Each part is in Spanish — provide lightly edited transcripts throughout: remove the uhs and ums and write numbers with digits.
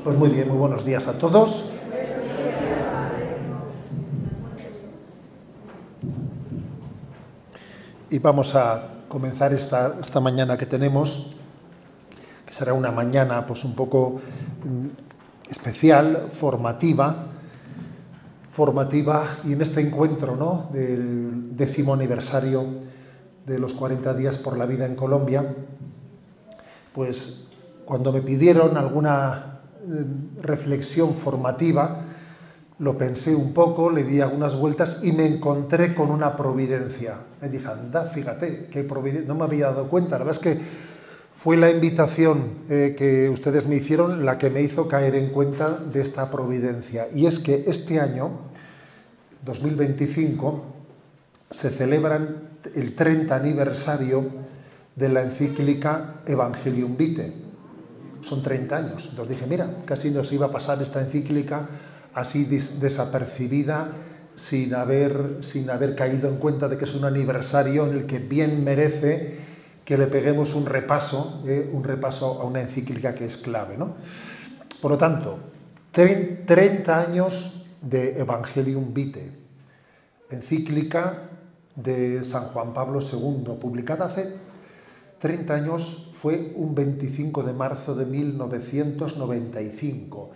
Pues muy bien, muy buenos días a todos. Y vamos a comenzar esta mañana que tenemos, que será una mañana pues un poco especial, formativa, y en este encuentro, ¿no?, del 10º aniversario de los 40 días por la vida en Colombia, pues cuando me pidieron alguna reflexión formativa, lo pensé un poco, le di algunas vueltas y me encontré con una providencia. Me dije, anda, fíjate, qué providencia, no me había dado cuenta. La verdad es que fue la invitación que ustedes me hicieron la que me hizo caer en cuenta de esta providencia. Y es que este año, 2025, se celebra el 30 aniversario de la encíclica Evangelium Vitae. Son 30 años. Entonces dije, mira, casi nos iba a pasar esta encíclica así desapercibida, sin haber caído en cuenta de que es un aniversario en el que bien merece que le peguemos un repaso a una encíclica que es clave, ¿no? Por lo tanto, 30 años de Evangelium Vitae, encíclica de San Juan Pablo II, publicada hace 30 años, fue un 25 de marzo de 1995.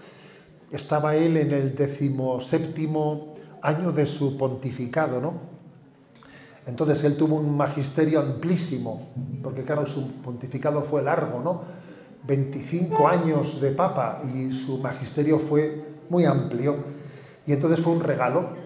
Estaba él en el 17º año de su pontificado, ¿no? Entonces él tuvo un magisterio amplísimo, porque claro, su pontificado fue largo, ¿no? 25 años de papa y su magisterio fue muy amplio. Y entonces fue un regalo.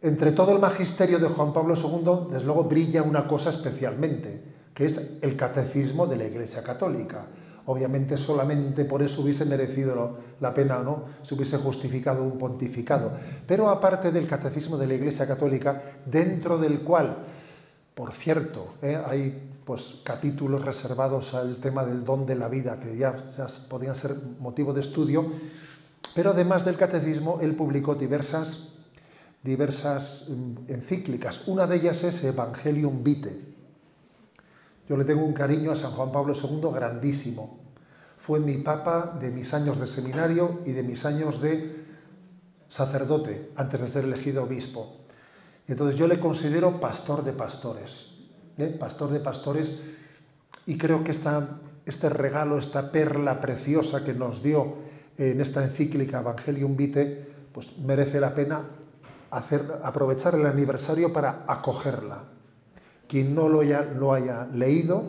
Entre todo el magisterio de Juan Pablo II, desde luego brilla una cosa especialmente, que es el catecismo de la Iglesia Católica. Obviamente solamente por eso hubiese merecido la pena, ¿no?, se hubiese justificado un pontificado. Pero aparte del catecismo de la Iglesia Católica, dentro del cual, por cierto, hay pues capítulos reservados al tema del don de la vida, que ya podían ser motivo de estudio, pero además del catecismo, él publicó diversas encíclicas. Una de ellas es Evangelium Vitae. Yo le tengo un cariño a San Juan Pablo II grandísimo. Fue mi papa de mis años de seminario y de mis años de sacerdote, antes de ser elegido obispo. Y entonces yo le considero pastor de pastores. Pastor de pastores, y creo que este regalo, esta perla preciosa que nos dio en esta encíclica Evangelium Vitae, pues merece la pena aprovechar el aniversario para acogerla. Quien no lo haya leído,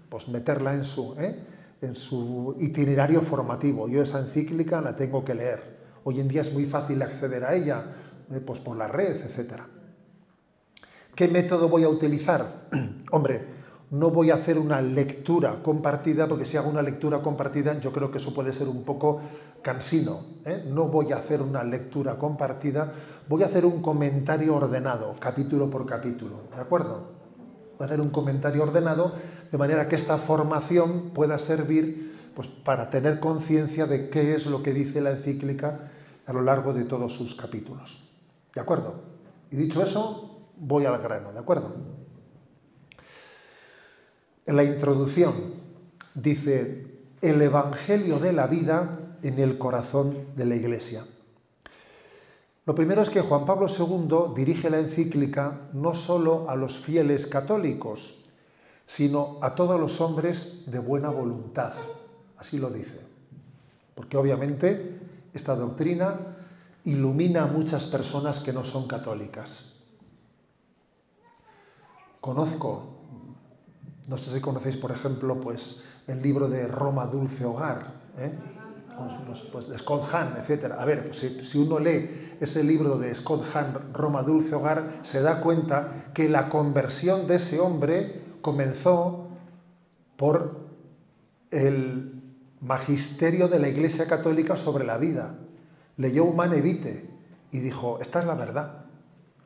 pues meterla en su itinerario formativo. Yo esa encíclica la tengo que leer. Hoy en día es muy fácil acceder a ella, pues por la red, etc. ¿Qué método voy a utilizar? Hombre, no voy a hacer una lectura compartida, porque si hago una lectura compartida, yo creo que eso puede ser un poco cansino. No voy a hacer una lectura compartida, voy a hacer un comentario ordenado, capítulo por capítulo, ¿de acuerdo? Voy a hacer un comentario ordenado de manera que esta formación pueda servir pues, para tener conciencia de qué es lo que dice la encíclica a lo largo de todos sus capítulos. ¿De acuerdo? Y dicho eso, voy al grano, ¿de acuerdo? En la introducción dice: el Evangelio de la vida en el corazón de la Iglesia. Lo primero es que Juan Pablo II dirige la encíclica no solo a los fieles católicos, sino a todos los hombres de buena voluntad. Así lo dice. Porque obviamente esta doctrina ilumina a muchas personas que no son católicas. Conozco, no sé si conocéis, por ejemplo, pues el libro de Roma Dulce Hogar, pues de Scott Hahn, etc. A ver, pues si uno lee ese libro de Scott Hahn, Roma Dulce Hogar, se da cuenta que la conversión de ese hombre comenzó por el magisterio de la Iglesia Católica sobre la vida. Leyó Humane Vitae y dijo, esta es la verdad.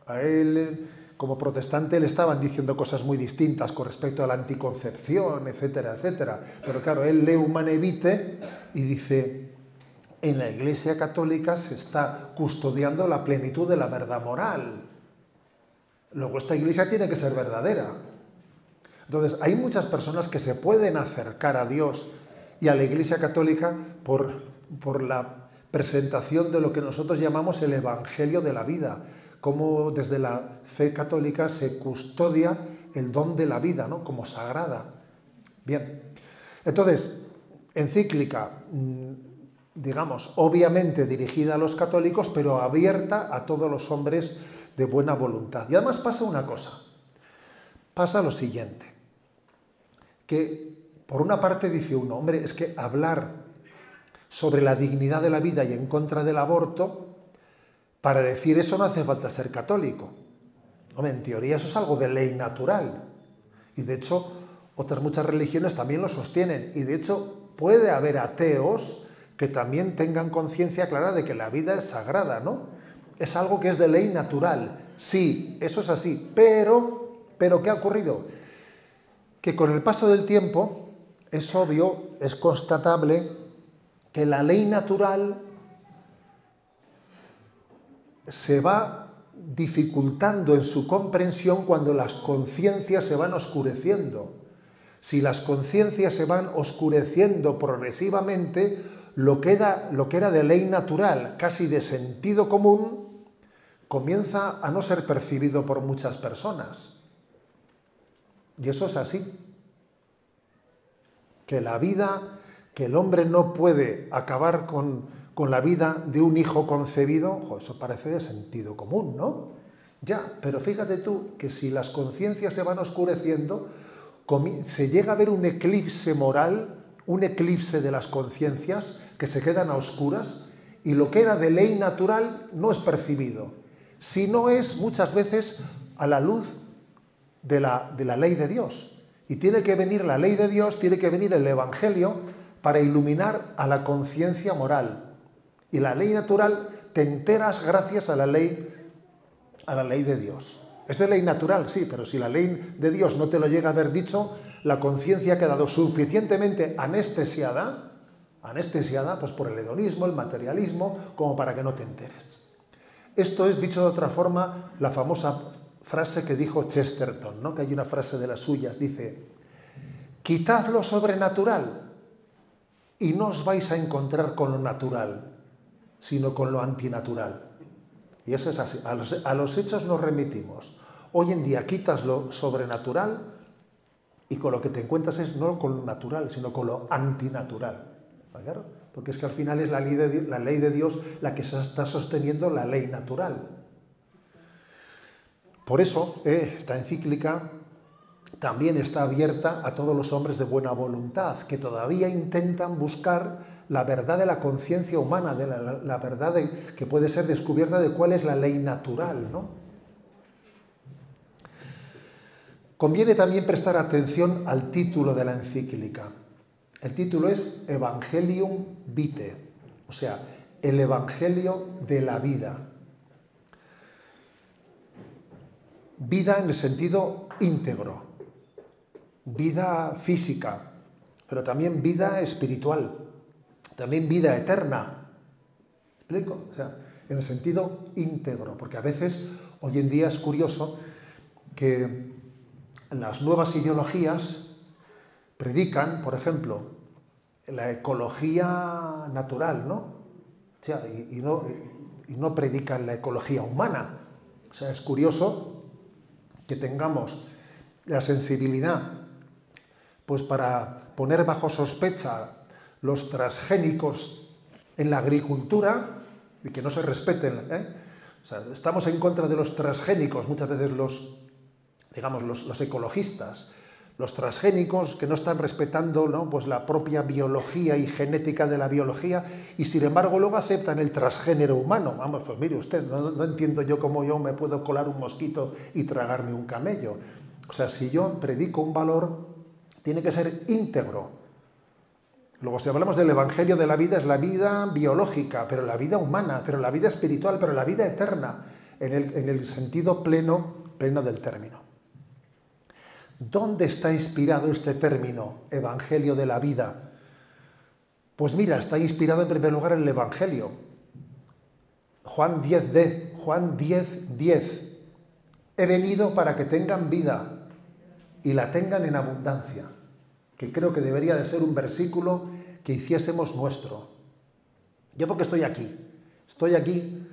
A él, como protestante, le estaban diciendo cosas muy distintas con respecto a la anticoncepción, etcétera, etcétera. Pero claro, él lee Humane Vitae y dice, en la Iglesia Católica se está custodiando la plenitud de la verdad moral. Luego esta Iglesia tiene que ser verdadera. Entonces, hay muchas personas que se pueden acercar a Dios y a la Iglesia Católica por la presentación de lo que nosotros llamamos el Evangelio de la vida, cómo desde la fe católica se custodia el don de la vida, ¿no? Como sagrada. Bien, entonces, encíclica, digamos, obviamente dirigida a los católicos, pero abierta a todos los hombres de buena voluntad. Y además pasa una cosa, pasa lo siguiente, que por una parte dice uno, hombre, es que hablar sobre la dignidad de la vida y en contra del aborto, para decir eso no hace falta ser católico. Hombre, en teoría eso es algo de ley natural. Y de hecho, otras muchas religiones también lo sostienen. Y de hecho, puede haber ateos que también tengan conciencia clara de que la vida es sagrada, ¿no? Es algo que es de ley natural. Sí, eso es así. Pero ¿qué ha ocurrido? Que con el paso del tiempo, es obvio, es constatable, que la ley natural se va dificultando en su comprensión cuando las conciencias se van oscureciendo. Si las conciencias se van oscureciendo progresivamente, lo que era de ley natural, casi de sentido común, comienza a no ser percibido por muchas personas. Y eso es así. Que la vida, que el hombre no puede acabar con la vida de un hijo concebido, eso parece de sentido común, ¿no? Ya, pero fíjate tú que si las conciencias se van oscureciendo, se llega a ver un eclipse moral, un eclipse de las conciencias que se quedan a oscuras y lo que era de ley natural no es percibido, sino es muchas veces a la luz de la ley de Dios. Y tiene que venir la ley de Dios, tiene que venir el Evangelio para iluminar a la conciencia moral. Y la ley natural te enteras gracias a la ley de Dios. Es de ley natural, sí, pero si la ley de Dios no te lo llega a haber dicho, la conciencia ha quedado suficientemente anestesiada pues por el hedonismo, el materialismo, como para que no te enteres. Esto es, dicho de otra forma, la famosa frase que dijo Chesterton, ¿no? Que hay una frase de las suyas, dice, quitad lo sobrenatural y no os vais a encontrar con lo natural, sino con lo antinatural. Y eso es así. A los hechos nos remitimos. Hoy en día quitas lo sobrenatural y con lo que te encuentras es no con lo natural, sino con lo antinatural. ¿Claro? Porque es que al final es la ley de Dios la que se está sosteniendo la ley natural. Por eso, esta encíclica también está abierta a todos los hombres de buena voluntad, que todavía intentan buscar la verdad de la conciencia humana, de la verdad que puede ser descubierta de cuál es la ley natural, ¿no? Conviene también prestar atención al título de la encíclica. El título es Evangelium Vitae, o sea, el Evangelio de la vida. Vida en el sentido íntegro, vida física, pero también vida espiritual, también vida eterna. ¿Me explico? O sea, en el sentido íntegro, porque a veces, hoy en día es curioso que las nuevas ideologías predican, por ejemplo, la ecología natural, ¿no? O sea, y no predican la ecología humana. O sea, es curioso que tengamos la sensibilidad pues para poner bajo sospecha los transgénicos en la agricultura y que no se respeten. O sea, estamos en contra de los transgénicos, muchas veces los ecologistas, los transgénicos que no están respetando, ¿no? Pues la propia biología y genética de la biología y sin embargo luego aceptan el transgénero humano. Vamos, pues mire usted, no entiendo yo cómo yo me puedo colar un mosquito y tragarme un camello. O sea, si yo predico un valor, tiene que ser íntegro. Luego, si hablamos del Evangelio de la vida, es la vida biológica, pero la vida humana, pero la vida espiritual, pero la vida eterna, en el sentido pleno del término. ¿Dónde está inspirado este término, Evangelio de la vida? Pues mira, está inspirado en primer lugar en el Evangelio. Juan 10:10. He venido para que tengan vida y la tengan en abundancia. Que creo que debería de ser un versículo que hiciésemos nuestro. ¿Yo por qué estoy aquí? Estoy aquí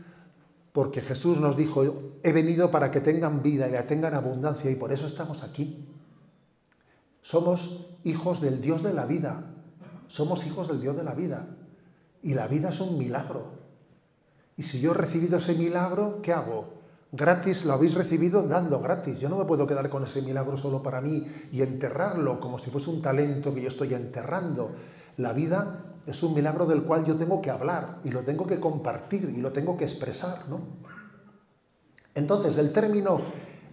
porque Jesús nos dijo, he venido para que tengan vida y la tengan abundancia, y por eso estamos aquí. Somos hijos del Dios de la vida. Somos hijos del Dios de la vida. Y la vida es un milagro. Y si yo he recibido ese milagro, ¿qué hago? Gratis, lo habéis recibido, dadlo gratis. Yo no me puedo quedar con ese milagro solo para mí y enterrarlo como si fuese un talento que yo estoy enterrando. La vida es un milagro del cual yo tengo que hablar y lo tengo que compartir y lo tengo que expresar, ¿no? Entonces, el término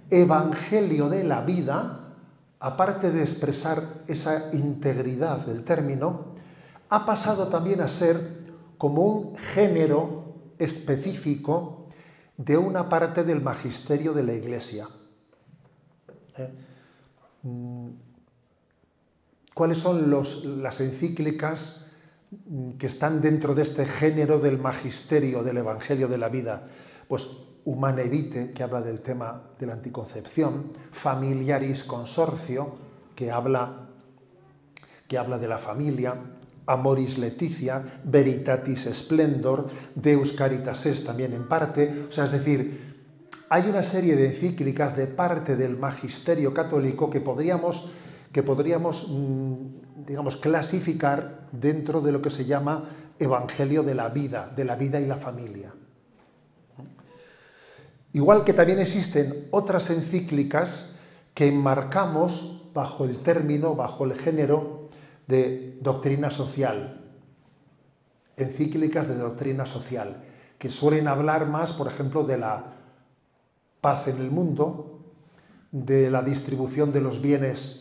evangelio de la vida, aparte de expresar esa integridad del término, ha pasado también a ser como un género específico de una parte del magisterio de la Iglesia. ¿Cuáles son las encíclicas que están dentro de este género del magisterio del Evangelio de la vida? Pues Humanae Vitae, que habla del tema de la anticoncepción; Familiaris Consortio, que habla de la familia; Amoris Laetitia; Veritatis Splendor; Deus Caritas Est también en parte. O sea, es decir, hay una serie de encíclicas de parte del magisterio católico que podríamos digamos, clasificar dentro de lo que se llama Evangelio de la vida y la familia. Igual que también existen otras encíclicas que enmarcamos bajo el término, bajo el género de doctrina social. Encíclicas de doctrina social, que suelen hablar más, por ejemplo, de la paz en el mundo, de la distribución de los bienes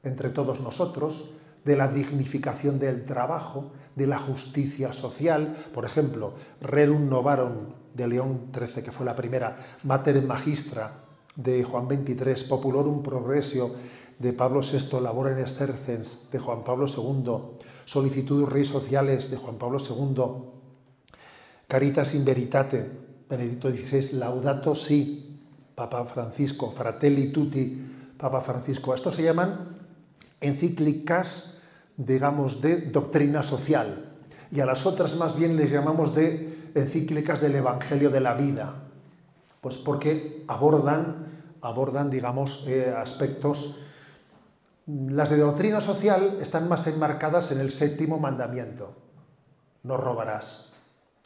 entre todos nosotros, de la dignificación del trabajo, de la justicia social. Por ejemplo, Rerum Novarum de León XIII, que fue la primera; Mater Magistra de Juan XXIII, Populorum Progressio de Pablo VI, Labor in Exercens de Juan Pablo II, Solicitudo Rei Sociales de Juan Pablo II, Caritas in Veritate, Benedicto XVI, Laudato Si, Papa Francisco, Fratelli Tutti, Papa Francisco. Estos se llaman encíclicas, digamos, de doctrina social, y a las otras más bien les llamamos de encíclicas del Evangelio de la vida, pues porque abordan digamos, aspectos. Las de doctrina social están más enmarcadas en el 7º mandamiento: no robarás,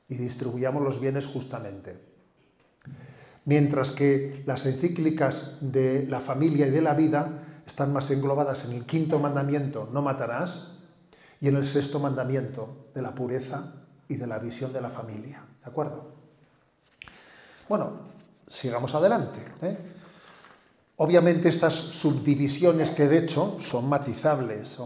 y distribuyamos los bienes justamente. Mientras que las encíclicas de la familia y de la vida están más englobadas en el 5.º mandamiento: no matarás, y en el 6.º mandamiento, de la pureza y de la visión de la familia. ¿De acuerdo? Bueno, sigamos adelante. Obviamente estas subdivisiones, que de hecho son matizables,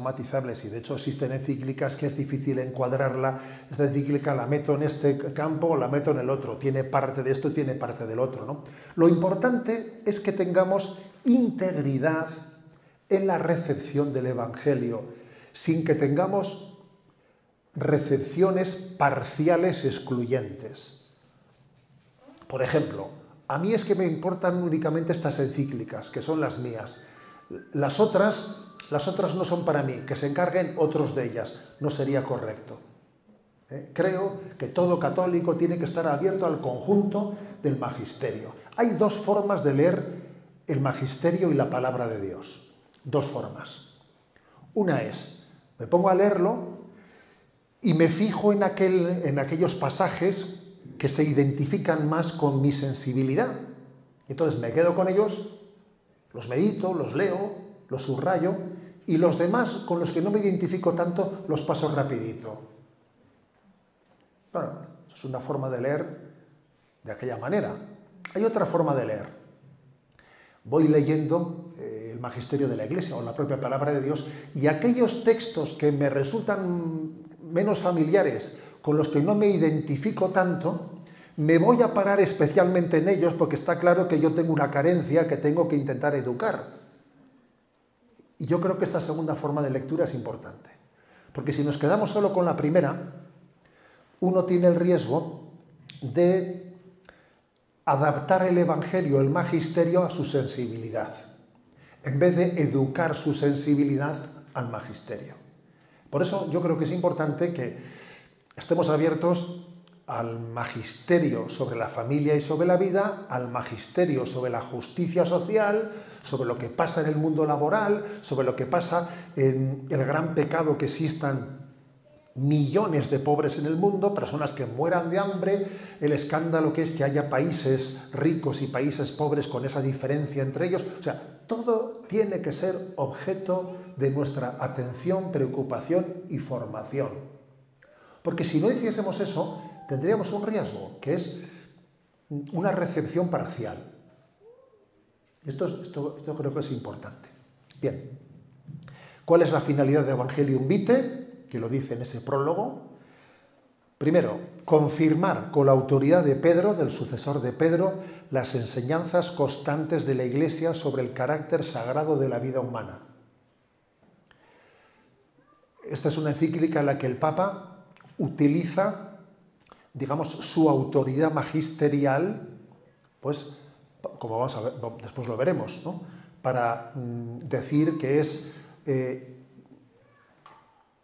y de hecho existen encíclicas que es difícil encuadrarla. Esta encíclica la meto en este campo o la meto en el otro, tiene parte de esto y tiene parte del otro, ¿no? Lo importante es que tengamos integridad en la recepción del Evangelio, sin que tengamos recepciones parciales excluyentes. Por ejemplo, a mí es que me importan únicamente estas encíclicas, que son las mías. Las otras no son para mí, que se encarguen otros de ellas. No sería correcto. Creo que todo católico tiene que estar abierto al conjunto del magisterio. Hay dos formas de leer el magisterio y la palabra de Dios. Dos formas. Una es, me pongo a leerlo y me fijo en aquellos pasajes que se identifican más con mi sensibilidad. Entonces me quedo con ellos, los medito, los leo, los subrayo, y los demás con los que no me identifico tanto los paso rapidito. Bueno, es una forma de leer de aquella manera. Hay otra forma de leer. Voy leyendo el magisterio de la Iglesia o la propia palabra de Dios, y aquellos textos que me resultan menos familiares, con los que no me identifico tanto, me voy a parar especialmente en ellos, porque está claro que yo tengo una carencia que tengo que intentar educar. Y yo creo que esta segunda forma de lectura es importante, porque si nos quedamos solo con la primera, uno tiene el riesgo de adaptar el Evangelio, el magisterio, a su sensibilidad, en vez de educar su sensibilidad al magisterio. Por eso yo creo que es importante que estemos abiertos al magisterio sobre la familia y sobre la vida, al magisterio sobre la justicia social, sobre lo que pasa en el mundo laboral, sobre lo que pasa en el gran pecado que existan millones de pobres en el mundo, personas que mueran de hambre, el escándalo que es que haya países ricos y países pobres con esa diferencia entre ellos. O sea, todo tiene que ser objeto de nuestra atención, preocupación y formación. Porque si no hiciésemos eso, tendríamos un riesgo, que es una recepción parcial. Esto creo que es importante. Bien, ¿cuál es la finalidad de Evangelium Vitae? Que lo dice en ese prólogo. Primero, confirmar con la autoridad de Pedro, del sucesor de Pedro, las enseñanzas constantes de la Iglesia sobre el carácter sagrado de la vida humana. Esta es una encíclica en la que el Papa utiliza, digamos, su autoridad magisterial, pues, como vamos a ver, después lo veremos, ¿no?, para decir que es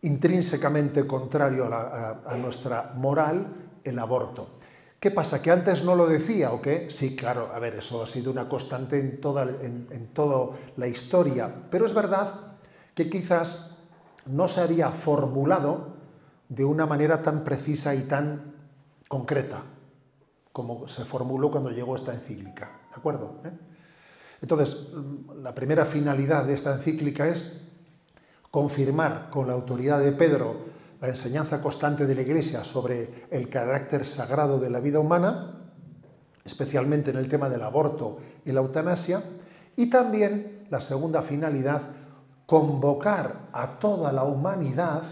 intrínsecamente contrario a nuestra moral el aborto. ¿Qué pasa? ¿Que antes no lo decía o qué? Sí, claro, a ver, eso ha sido una constante en toda la historia, pero es verdad que quizás no se había formulado de una manera tan precisa y tan concreta como se formuló cuando llegó esta encíclica, ¿de acuerdo? Entonces, la primera finalidad de esta encíclica es confirmar con la autoridad de Pedro la enseñanza constante de la Iglesia sobre el carácter sagrado de la vida humana, especialmente en el tema del aborto y la eutanasia, y también la segunda finalidad, convocar a toda la humanidad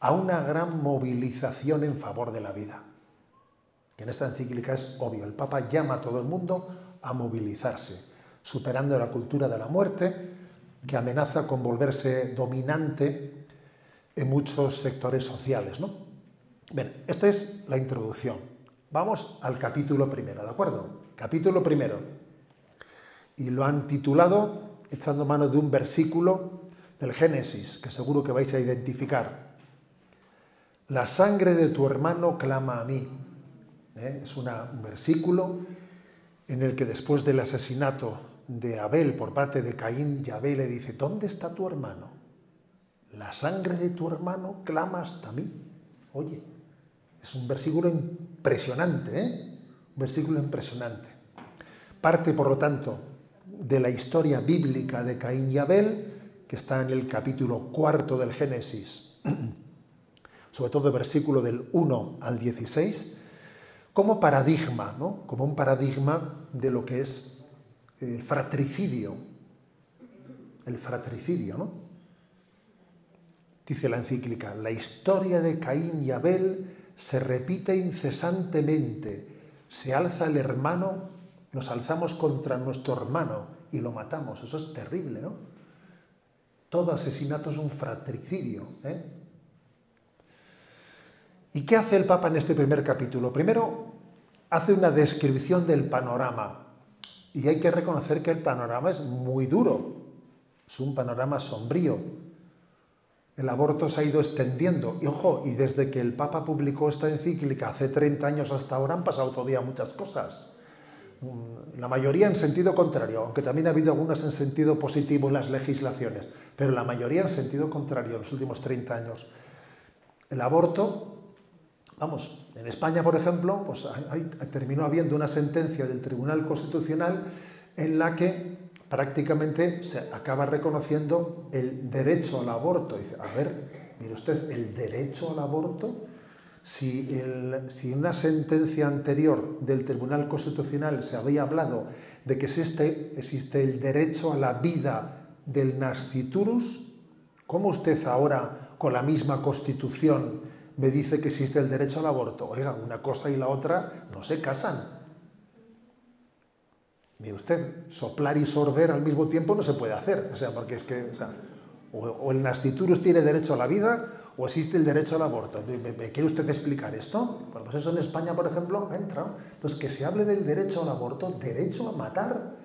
a una gran movilización en favor de la vida. Que en esta encíclica es obvio, el Papa llama a todo el mundo a movilizarse, superando la cultura de la muerte, que amenaza con volverse dominante en muchos sectores sociales, ¿no? Bien, esta es la introducción. Vamos al capítulo primero, ¿de acuerdo? Capítulo primero. Y lo han titulado, echando mano de un versículo del Génesis, que seguro que vais a identificar. La sangre de tu hermano clama a mí. Es un versículo en el que después del asesinato de Abel por parte de Caín, Yahvé le dice: ¿dónde está tu hermano? La sangre de tu hermano clama hasta mí. Oye, es un versículo impresionante, ¿eh? Un versículo impresionante. Parte, por lo tanto, de la historia bíblica de Caín y Abel, que está en el capítulo 4 del Génesis, sobre todo el versículo del 1 al 16, como paradigma, ¿no? Como un paradigma de lo que es el fratricidio, ¿no? Dice la encíclica: la historia de Caín y Abel se repite incesantemente, se alza el hermano, nos alzamos contra nuestro hermano y lo matamos. Eso es terrible, ¿no? Todo asesinato es un fratricidio, ¿eh? ¿Y qué hace el Papa en este primer capítulo? Primero, hace una descripción del panorama. Y hay que reconocer que el panorama es muy duro, es un panorama sombrío. El aborto se ha ido extendiendo. Y ojo, y desde que el Papa publicó esta encíclica hace 30 años hasta ahora han pasado todavía muchas cosas. La mayoría en sentido contrario, aunque también ha habido algunas en sentido positivo en las legislaciones, pero la mayoría en sentido contrario en los últimos 30 años. El aborto, vamos, en España, por ejemplo, pues terminó habiendo una sentencia del Tribunal Constitucional en la que prácticamente se acaba reconociendo el derecho al aborto. Dice, a ver, mire usted, el derecho al aborto, si en una sentencia anterior del Tribunal Constitucional se había hablado de que existe el derecho a la vida del nasciturus, ¿cómo usted ahora, con la misma Constitución, me dice que existe el derecho al aborto? Oiga, una cosa y la otra no se casan. Mire usted, soplar y sorber al mismo tiempo no se puede hacer. O sea, porque es que, o el nasciturus tiene derecho a la vida o existe el derecho al aborto. ¿Me quiere usted explicar esto? Bueno, pues eso en España, por ejemplo, ha entrado. Entonces, que se hable del derecho al aborto, derecho a matar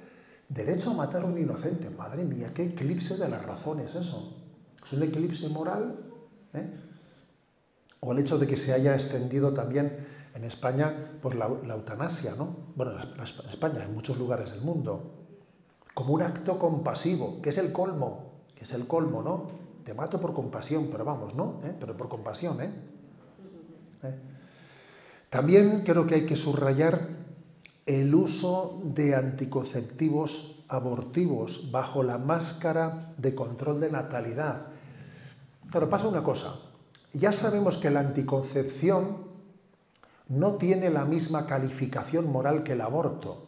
a un inocente. Madre mía, qué eclipse de las razones eso. Es un eclipse moral ¿eh? O el hecho de que se haya extendido también en España pues, la eutanasia, ¿no? Bueno, en España, en muchos lugares del mundo, como un acto compasivo, que es el colmo, ¿no? Te mato por compasión, pero vamos, ¿no? Pero por compasión, ¿eh? También creo que hay que subrayar el uso de anticonceptivos abortivos bajo la máscara de control de natalidad. Pero pasa una cosa, ya sabemos que la anticoncepción no tiene la misma calificación moral que el aborto,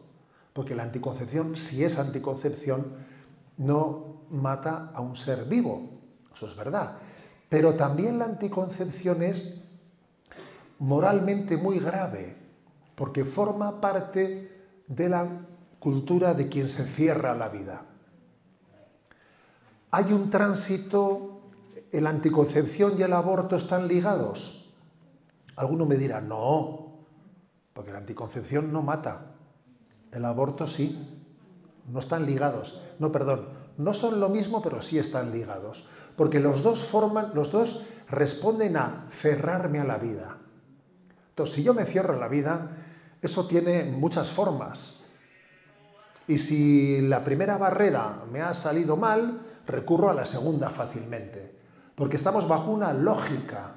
porque la anticoncepción, si es anticoncepción, no mata a un ser vivo, eso es verdad, pero también la anticoncepción es moralmente muy grave, porque forma parte de la cultura de quien se cierra la vida. Hay un tránsito, la anticoncepción y el aborto están ligados. Alguno me dirá, no, porque la anticoncepción no mata, el aborto sí, no están ligados. No, perdón, no son lo mismo, pero sí están ligados, porque los dos responden a cerrarme a la vida. Entonces, si yo me cierro a la vida, eso tiene muchas formas. Y si la primera barrera me ha salido mal, recurro a la segunda fácilmente. Porque estamos bajo una lógica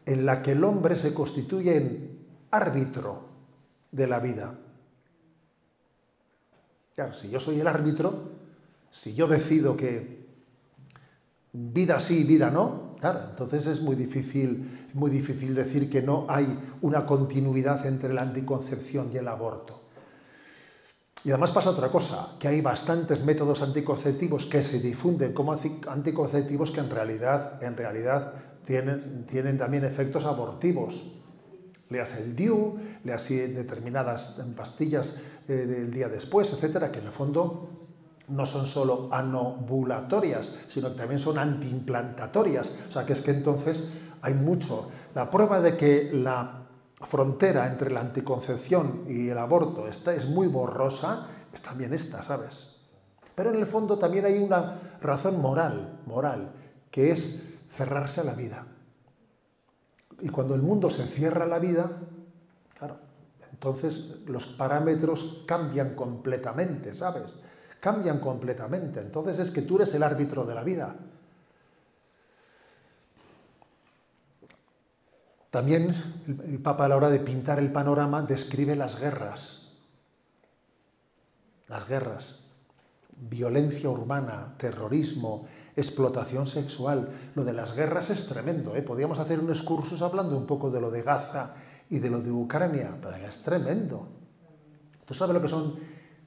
en la que el hombre se constituye en árbitro de la vida. Claro, si yo soy el árbitro, si yo decido que vida sí, vida no, claro, entonces es muy difícil decir que no hay una continuidad entre la anticoncepción y el aborto. Y además pasa otra cosa, que hay bastantes métodos anticonceptivos que se difunden como anticonceptivos que en realidad tienen también efectos abortivos. Leas el DIU, leas determinadas pastillas del día después, etcétera, que en el fondo no son solo anovulatorias, sino que también son antiimplantatorias. O sea, que es que entonces hay mucho. La prueba de que la frontera entre la anticoncepción y el aborto es muy borrosa, es también esta, ¿sabes? Pero en el fondo también hay una razón moral, que es cerrarse a la vida. Y cuando el mundo se cierra a la vida, claro, entonces los parámetros cambian completamente, ¿sabes? Cambian completamente. Entonces es que tú eres el árbitro de la vida. También el Papa a la hora de pintar el panorama describe las guerras. Las guerras. Violencia urbana, terrorismo, explotación sexual. Lo de las guerras es tremendo, ¿eh? Podríamos hacer un excursus hablando un poco de lo de Gaza y de lo de Ucrania, pero es tremendo. ¿Tú sabes lo que son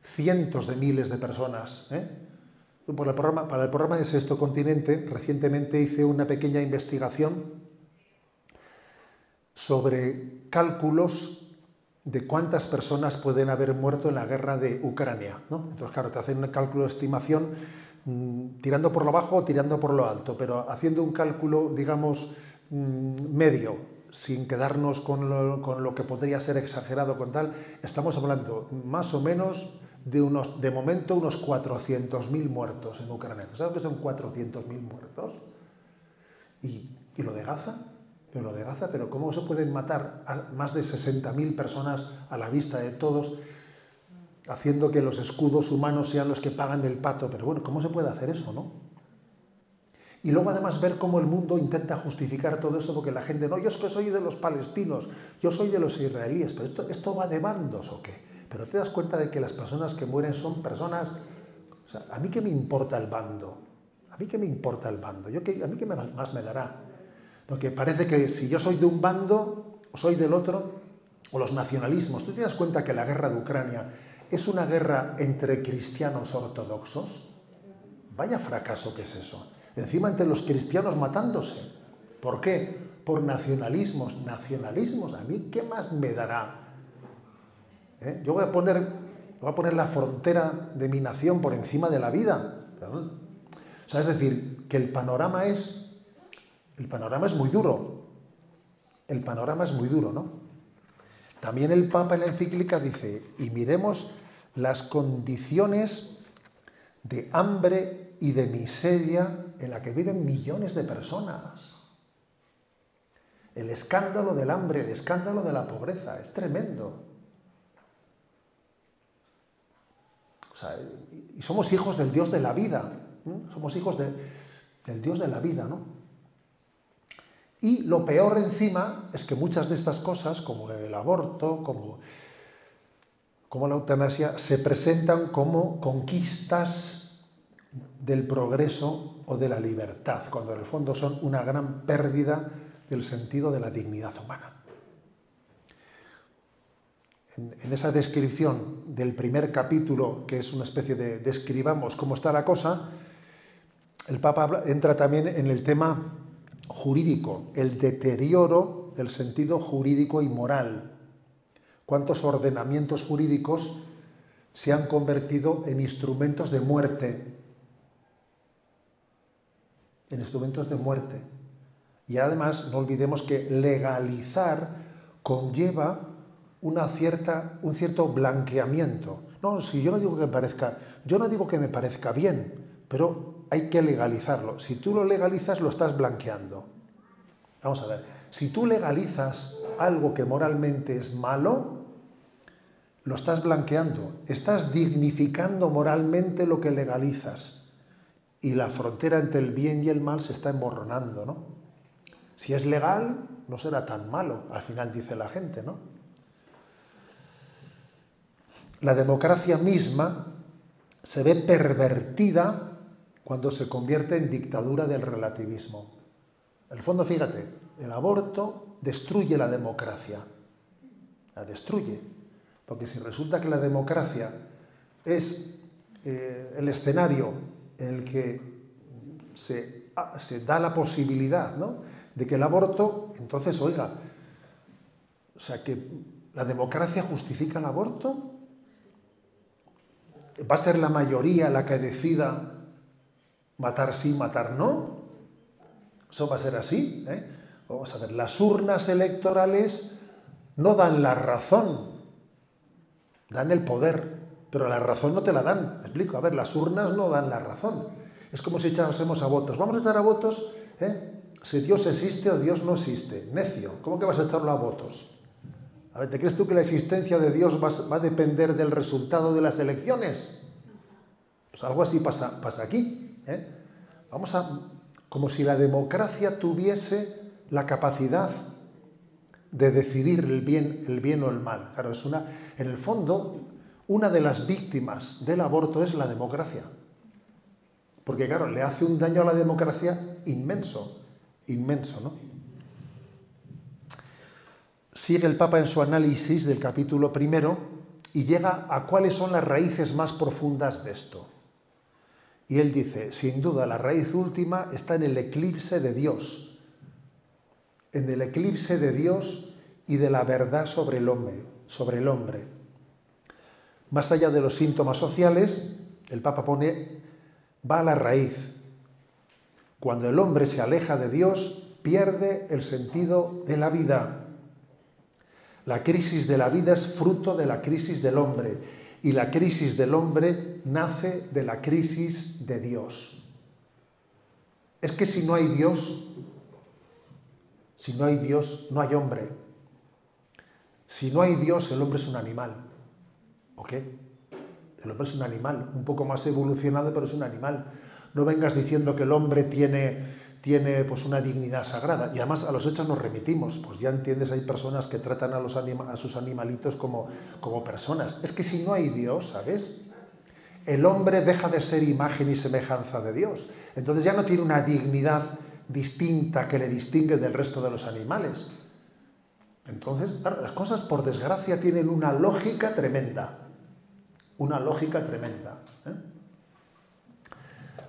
cientos de miles de personas? Para el programa de Sexto Continente, recientemente hice una pequeña investigación sobre cálculos de cuántas personas pueden haber muerto en la guerra de Ucrania, ¿no? Entonces, claro, te hacen un cálculo de estimación tirando por lo bajo o tirando por lo alto, pero haciendo un cálculo, digamos, medio, sin quedarnos con lo que podría ser exagerado con tal, estamos hablando más o menos de momento unos 400.000 muertos en Ucrania. ¿Sabes qué son 400.000 muertos? ¿Y lo de Gaza? Pero ¿cómo se pueden matar a más de 60.000 personas a la vista de todos, haciendo que los escudos humanos sean los que pagan el pato? Pero bueno, ¿cómo se puede hacer eso, no? Y luego además ver cómo el mundo intenta justificar todo eso, porque la gente, no, yo es que soy de los palestinos, yo soy de los israelíes, pero ¿esto va de bandos o qué? Pero te das cuenta de que las personas que mueren son personas... O sea, ¿a mí qué me importa el bando? ¿A mí qué me importa el bando? ¿A mí qué más me dará? Porque parece que si yo soy de un bando o soy del otro, o los nacionalismos. ¿Tú te das cuenta que la guerra de Ucrania es una guerra entre cristianos ortodoxos? Vaya fracaso que es eso. Encima entre los cristianos matándose. ¿Por qué? Por nacionalismos. Nacionalismos, ¿a mí qué más me dará? Yo voy a poner la frontera de mi nación por encima de la vida. O sea, es decir, que el panorama es muy duro. El panorama es muy duro, ¿no? También el Papa en la encíclica dice, y miremos las condiciones de hambre y de miseria en la que viven millones de personas. El escándalo del hambre, el escándalo de la pobreza, es tremendo. O sea, y somos hijos del Dios de la vida, ¿no? Somos hijos del Dios de la vida, ¿no? Y lo peor encima es que muchas de estas cosas, como el aborto, como la eutanasia, se presentan como conquistas del progreso o de la libertad, cuando en el fondo son una gran pérdida del sentido de la dignidad humana. En esa descripción del primer capítulo, que es una especie de describamos cómo está la cosa, el Papa entra también en el tema jurídico, el deterioro del sentido jurídico y moral. ¿Cuántos ordenamientos jurídicos se han convertido en instrumentos de muerte? En instrumentos de muerte. Y además, no olvidemos que legalizar conlleva un cierto blanqueamiento. No, si yo no digo que me parezca bien, pero hay que legalizarlo. Si tú lo legalizas, lo estás blanqueando. Vamos a ver, si tú legalizas algo que moralmente es malo, lo estás blanqueando, estás dignificando moralmente lo que legalizas. Y la frontera entre el bien y el mal se está emborronando, ¿no? Si es legal, no será tan malo, al final dice la gente, ¿no? La democracia misma se ve pervertida cuando se convierte en dictadura del relativismo. En el fondo, fíjate, el aborto destruye la democracia. La destruye. Porque si resulta que la democracia es el escenario en el que se da la posibilidad, ¿no?, de que el aborto, entonces, oiga, o sea, que la democracia justifica el aborto. ¿Va a ser la mayoría la que decida matar sí, matar no? ¿Eso va a ser así? Vamos a ver, las urnas electorales no dan la razón, dan el poder, pero la razón no te la dan. ¿Me explico? A ver, las urnas no dan la razón. Es como si echásemos a votos. Vamos a echar a votos, si Dios existe o Dios no existe. Necio, ¿cómo que vas a echarlo a votos? A ver, ¿te crees tú que la existencia de Dios va a depender del resultado de las elecciones? Pues algo así pasa aquí. Como si la democracia tuviese la capacidad de decidir el bien o el mal. Claro, en el fondo, una de las víctimas del aborto es la democracia. Porque, claro, le hace un daño a la democracia inmenso, ¿no? Sigue el Papa en su análisis del capítulo primero y llega a cuáles son las raíces más profundas de esto. Y él dice, sin duda, la raíz última está en el eclipse de Dios. En el eclipse de Dios y de la verdad sobre el hombre. Más allá de los síntomas sociales, el Papa va a la raíz. Cuando el hombre se aleja de Dios, pierde el sentido de la vida. La crisis de la vida es fruto de la crisis del hombre. Y la crisis del hombre nace de la crisis de Dios. Es que si no hay Dios, no hay hombre. Si no hay Dios, el hombre es un animal. ¿O qué? El hombre es un animal, un poco más evolucionado, pero es un animal. No vengas diciendo que el hombre tiene pues una dignidad sagrada. Y además a los hechos nos remitimos. Pues ya entiendes, hay personas que tratan a sus animalitos como personas. Es que si no hay Dios, ¿sabes?, el hombre deja de ser imagen y semejanza de Dios. Entonces ya no tiene una dignidad distinta que le distingue del resto de los animales. Entonces, claro, las cosas, por desgracia, tienen una lógica tremenda. Una lógica tremenda.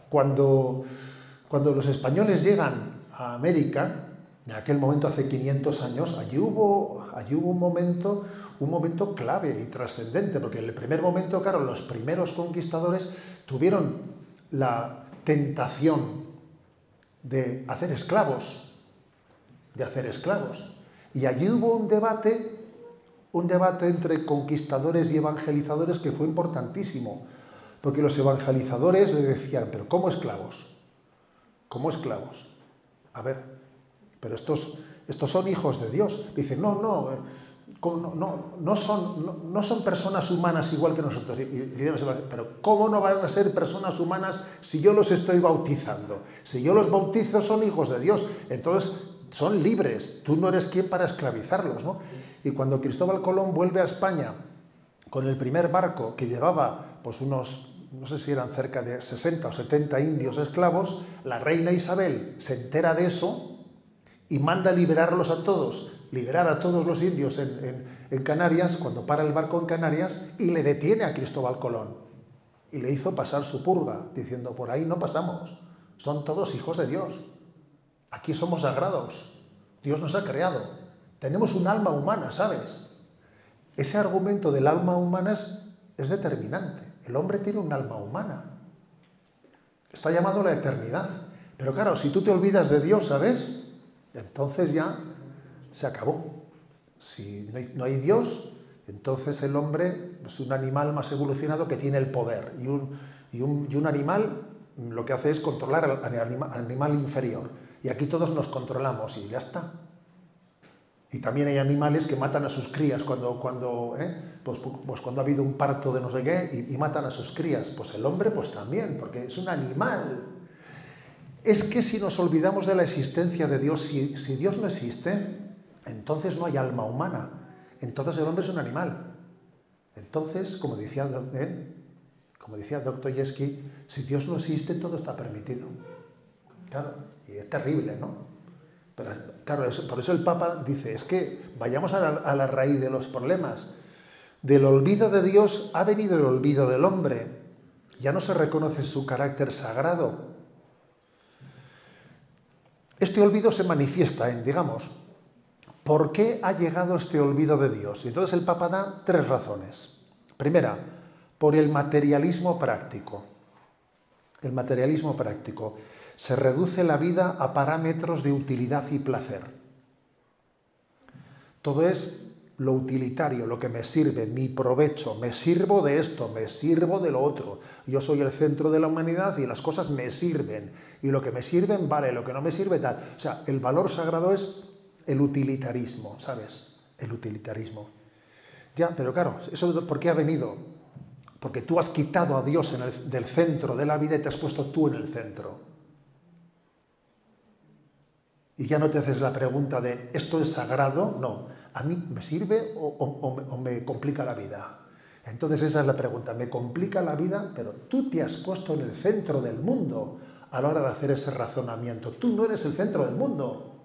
Cuando los españoles llegan a América, en aquel momento hace 500 años, allí hubo un momento clave y trascendente, porque en el primer momento, claro, los primeros conquistadores tuvieron la tentación de hacer esclavos. Y allí hubo un debate entre conquistadores y evangelizadores que fue importantísimo, porque los evangelizadores le decían, pero ¿cómo esclavos? como esclavos. A ver, pero estos son hijos de Dios. Dicen, no son personas humanas igual que nosotros. Pero ¿cómo no van a ser personas humanas si yo los estoy bautizando? Si yo los bautizo, son hijos de Dios. Entonces son libres. Tú no eres quien para esclavizarlos, ¿no? Y cuando Cristóbal Colón vuelve a España con el primer barco que llevaba pues unos, no sé si eran cerca de 60 o 70 indios esclavos, la reina Isabel se entera de eso y manda liberarlos a todos, liberar a todos los indios en Canarias, cuando para el barco en Canarias, y le detiene a Cristóbal Colón. Y le hizo pasar su purga, diciendo, por ahí no pasamos, son todos hijos de Dios. Aquí somos sagrados, Dios nos ha creado, tenemos un alma humana, ¿sabes? Ese argumento del alma humana es determinante. El hombre tiene un alma humana. Está llamado a la eternidad. Pero claro, si tú te olvidas de Dios, ¿sabes? Entonces ya se acabó. Si no hay Dios, entonces el hombre es un animal más evolucionado que tiene el poder. Y un animal lo que hace es controlar al animal inferior. Y aquí todos nos controlamos y ya está. Y también hay animales que matan a sus crías cuando ha habido un parto de no sé qué y matan a sus crías. Pues el hombre pues también, porque es un animal. Es que si nos olvidamos de la existencia de Dios, si Dios no existe, entonces no hay alma humana. Entonces el hombre es un animal. Entonces, como decía Dostoyevsky, si Dios no existe, todo está permitido. Claro, y es terrible, ¿no? Pero, claro, por eso el Papa dice, es que vayamos a la raíz de los problemas. Del olvido de Dios ha venido el olvido del hombre. Ya no se reconoce su carácter sagrado. Este olvido se manifiesta en, digamos, ¿por qué ha llegado este olvido de Dios? Y entonces el Papa da 3 razones. Primera, por el materialismo práctico. El materialismo práctico. Se reduce la vida a parámetros de utilidad y placer. Todo es lo utilitario, lo que me sirve, mi provecho, me sirvo de esto, me sirvo de lo otro. Yo soy el centro de la humanidad y las cosas me sirven. Y lo que me sirven vale, lo que no me sirve tal. O sea, el valor sagrado es el utilitarismo, ¿sabes? El utilitarismo. Ya, pero claro, ¿eso por qué ha venido? Porque tú has quitado a Dios del centro de la vida y te has puesto tú en el centro. Y ya no te haces la pregunta de, ¿esto es sagrado? No. ¿A mí me sirve o me complica la vida? Entonces esa es la pregunta. Me complica la vida, pero tú te has puesto en el centro del mundo a la hora de hacer ese razonamiento. Tú no eres el centro del mundo.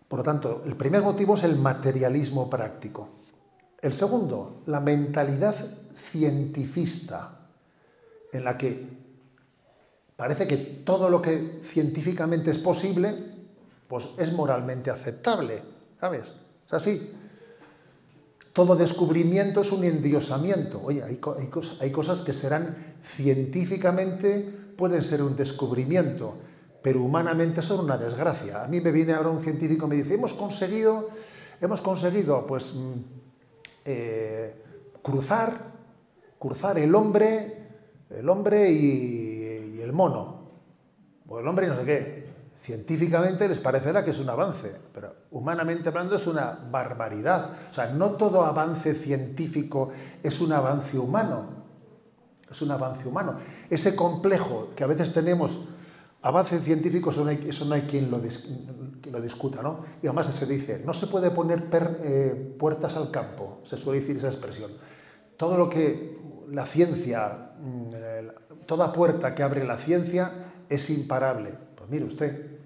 Por lo tanto, el primer motivo es el materialismo práctico. El segundo, la mentalidad cientifista, en la que parece que todo lo que científicamente es posible, pues es moralmente aceptable, ¿sabes? Es así. Todo descubrimiento es un endiosamiento. Oye, hay cosas que serán científicamente, pueden ser un descubrimiento, pero humanamente son una desgracia. A mí me viene ahora un científico y me dice, hemos conseguido pues, cruzar el hombre y el mono, o el hombre y no sé qué. Científicamente les parecerá que es un avance, pero humanamente hablando es una barbaridad. O sea, no todo avance científico es un avance humano. Es un avance humano. Ese complejo que a veces tenemos, avance científico, eso no hay quien lo discuta, ¿no? Y además se dice, no se puede poner puertas al campo, se suele decir esa expresión. Todo lo que la ciencia, toda puerta que abre la ciencia es imparable. Pues mire usted,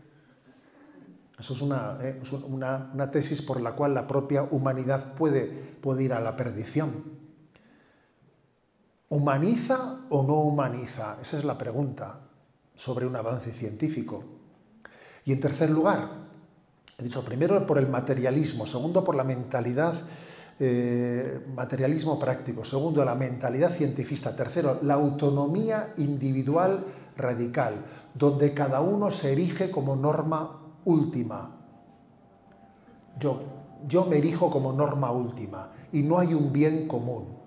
eso es una tesis por la cual la propia humanidad puede ir a la perdición. ¿Humaniza o no humaniza? Esa es la pregunta sobre un avance científico. Y en tercer lugar, he dicho primero por el materialismo, segundo por la mentalidad, materialismo práctico, segundo la mentalidad cientifista, tercero la autonomía individual radical, donde cada uno se erige como norma última. Yo me erijo como norma última y no hay un bien común.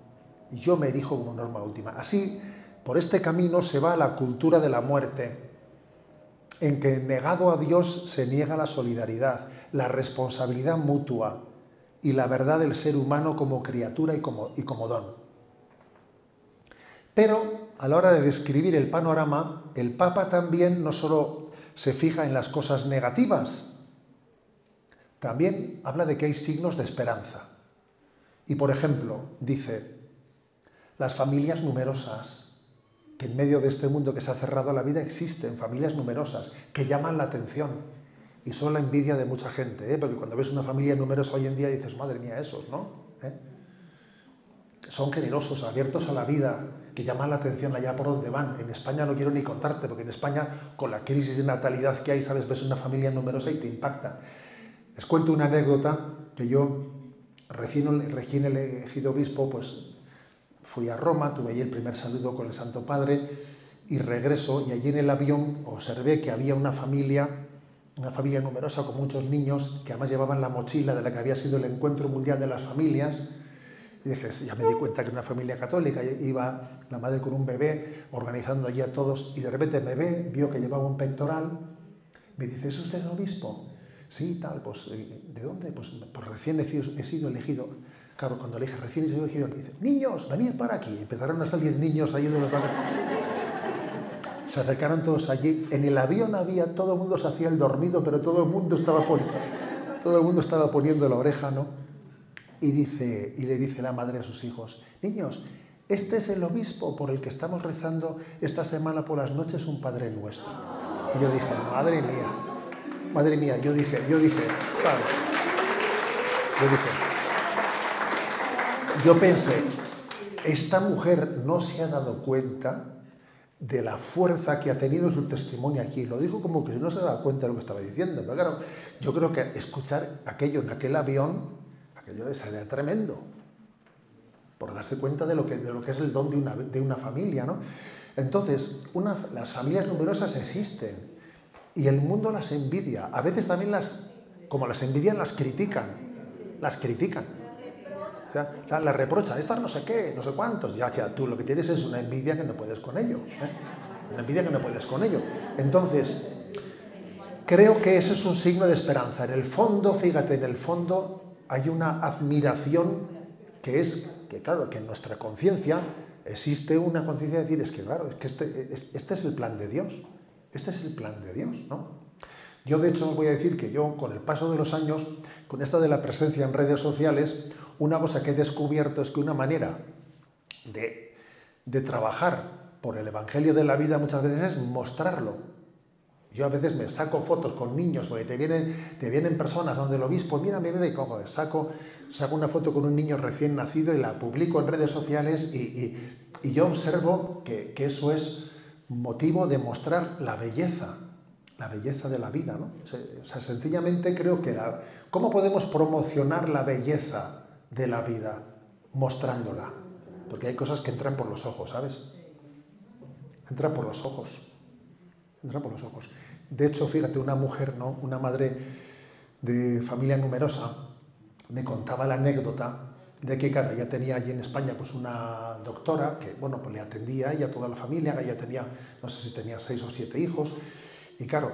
Yo me erijo como norma última. Así Por este camino se va a la cultura de la muerte, en que negado a Dios se niega la solidaridad, la responsabilidad mutua y la verdad del ser humano como criatura y como don. Pero a la hora de describir el panorama, el Papa también no solo se fija en las cosas negativas, también habla de que hay signos de esperanza. Y por ejemplo, dice, las familias numerosas, que en medio de este mundo que se ha cerrado a la vida existen familias numerosas que llaman la atención y son la envidia de mucha gente, ¿eh? Porque cuando ves una familia numerosa hoy en día dices, madre mía, esos, ¿no? Son generosos, abiertos a la vida, que llaman la atención allá por donde van. En España no quiero ni contarte, porque en España, con la crisis de natalidad que hay, sabes, ves una familia numerosa y te impacta. Les cuento una anécdota que yo, recién elegido obispo, pues fui a Roma, tuve allí el primer saludo con el Santo Padre y regreso, y allí en el avión observé que había una familia numerosa con muchos niños que además llevaban la mochila de la que había sido el Encuentro Mundial de las Familias. Y dije, ya me di cuenta que era una familia católica, iba la madre con un bebé organizando allí a todos, y de repente me vio que llevaba un pectoral, me dice, ¿es usted obispo? Sí, tal, pues, ¿de dónde? Pues recién he sido elegido. Claro, cuando le dije, recién he sido elegido, me dice, niños, venid para aquí. Empezaron a salir niños ahí de los barrios. Se acercaron todos allí. En el avión todo el mundo se hacía el dormido, pero todo el mundo estaba poniendo la oreja, ¿no? Y le dice la madre a sus hijos, niños, este es el obispo por el que estamos rezando esta semana por las noches un Padre Nuestro. Y yo dije, madre mía, yo dije, claro, yo pensé, esta mujer no se ha dado cuenta de la fuerza que ha tenido su testimonio aquí. Lo dijo como que no se daba cuenta de lo que estaba diciendo. Pero claro, yo creo que escuchar aquello en aquel avión, aquello sería tremendo, por darse cuenta de lo que es el don de una familia, ¿no? Entonces, las familias numerosas existen y el mundo las envidia. A veces también como las envidian, las critican. O sea, las reprochan, estas no sé qué, no sé cuántos. Ya, tú lo que tienes es una envidia que no puedes con ello. Una envidia que no puedes con ello. Entonces, creo que eso es un signo de esperanza. En el fondo, fíjate, hay una admiración que en nuestra conciencia existe una conciencia de decir, es que claro, es que este es el plan de Dios. Este es el plan de Dios, ¿no? Yo, de hecho, os voy a decir que yo, con el paso de los años, con esto de la presencia en redes sociales, una cosa que he descubierto es que una manera de trabajar por el Evangelio de la vida muchas veces es mostrarlo. Yo a veces me saco fotos con niños, porque te vienen personas donde el obispo, mira mi bebé, y saco una foto con un niño recién nacido y la publico en redes sociales y yo observo que eso es motivo de mostrar la belleza de la vida, ¿no? O sea, sencillamente creo que ¿cómo podemos promocionar la belleza de la vida? Mostrándola. Porque hay cosas que entran por los ojos, ¿sabes? Entran por los ojos. De hecho, fíjate, una mujer, ¿no? Una madre de familia numerosa, me contaba la anécdota de que, claro, ella tenía allí en España pues una doctora que, bueno, pues le atendía a ella, a toda la familia, ella tenía, no sé si tenía 6 o 7 hijos, y claro,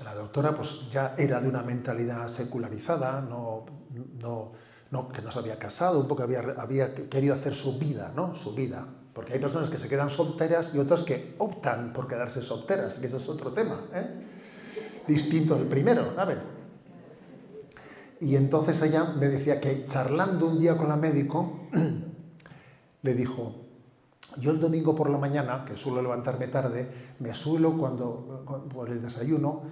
la doctora pues ya era de una mentalidad secularizada, que no se había casado, un poco había querido hacer su vida, ¿no? Su vida. Porque hay personas que se quedan solteras y otras que optan por quedarse solteras, que ese es otro tema, distinto del primero, ¿sabes? Y entonces ella me decía que charlando un día con la médico, le dijo, yo el domingo por la mañana, que suelo levantarme tarde, me suelo por el desayuno,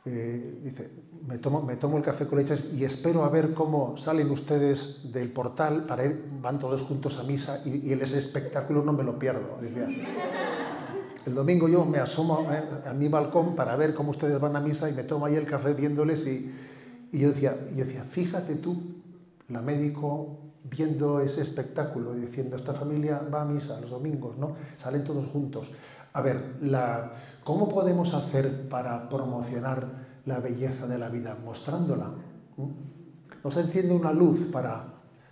dice, me tomo el café con leche y espero a ver cómo salen ustedes del portal para van todos juntos a misa y ese espectáculo no me lo pierdo. Decía. El domingo yo me asomo a mi balcón para ver cómo ustedes van a misa y me tomo ahí el café viéndoles y yo decía, fíjate tú, la médico viendo ese espectáculo y diciendo, esta familia va a misa los domingos, ¿no? Salen todos juntos. A ver, ¿cómo podemos hacer para promocionar la belleza de la vida? Mostrándola. ¿No se enciende una luz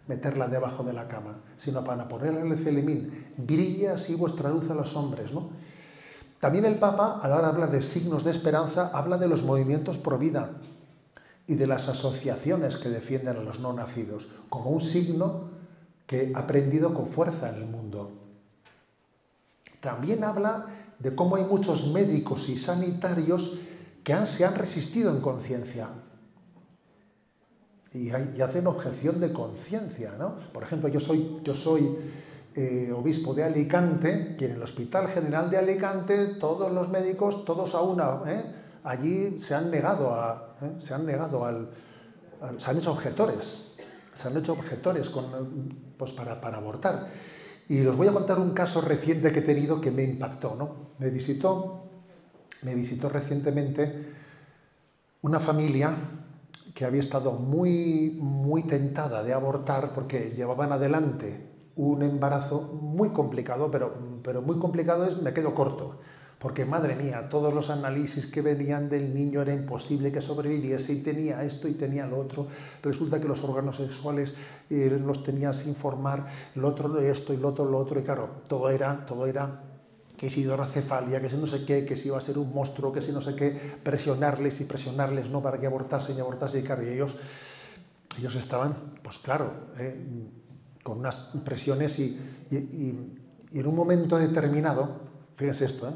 meterla debajo de la cama, sino para ponerle el celemín. Brille así vuestra luz a los hombres, ¿no? También el Papa, a la hora de hablar de signos de esperanza, habla de los movimientos pro vida y de las asociaciones que defienden a los no nacidos, como un signo que ha prendido con fuerza en el mundo. También habla de cómo hay muchos médicos y sanitarios que se han resistido en conciencia y hacen objeción de conciencia, ¿no? Por ejemplo, yo soy obispo de Alicante, y en el Hospital General de Alicante todos los médicos, todos a una, allí se han hecho objetores pues para abortar. Y os voy a contar un caso reciente que he tenido que me impactó, ¿no? Me visitó recientemente una familia que había estado muy, muy tentada de abortar porque llevaban adelante un embarazo muy complicado, pero muy complicado me quedo corto, porque madre mía, todos los análisis que venían del niño era imposible que sobreviviese y tenía esto y tenía lo otro, resulta que los órganos sexuales los tenía sin formar, lo otro esto y lo otro, y claro, todo era que si hidrocefalia, que si no sé qué, que si iba a ser un monstruo, que si no sé qué, presionarles, ¿no?, para que abortasen, y claro, y ellos estaban, pues claro, con unas presiones y en un momento determinado, fíjense esto,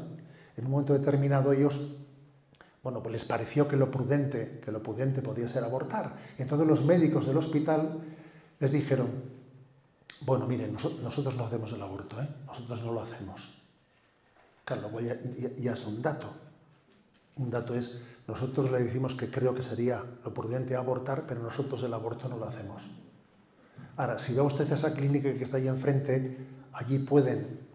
en un momento determinado ellos, bueno, pues les pareció que lo prudente podía ser abortar. Y entonces los médicos del hospital les dijeron, bueno, miren, nosotros no hacemos el aborto, nosotros no lo hacemos. Claro, ya es un dato. Un dato es, nosotros le decimos que creo que sería lo prudente abortar, pero nosotros el aborto no lo hacemos. Ahora, si va usted a esa clínica que está ahí enfrente, allí pueden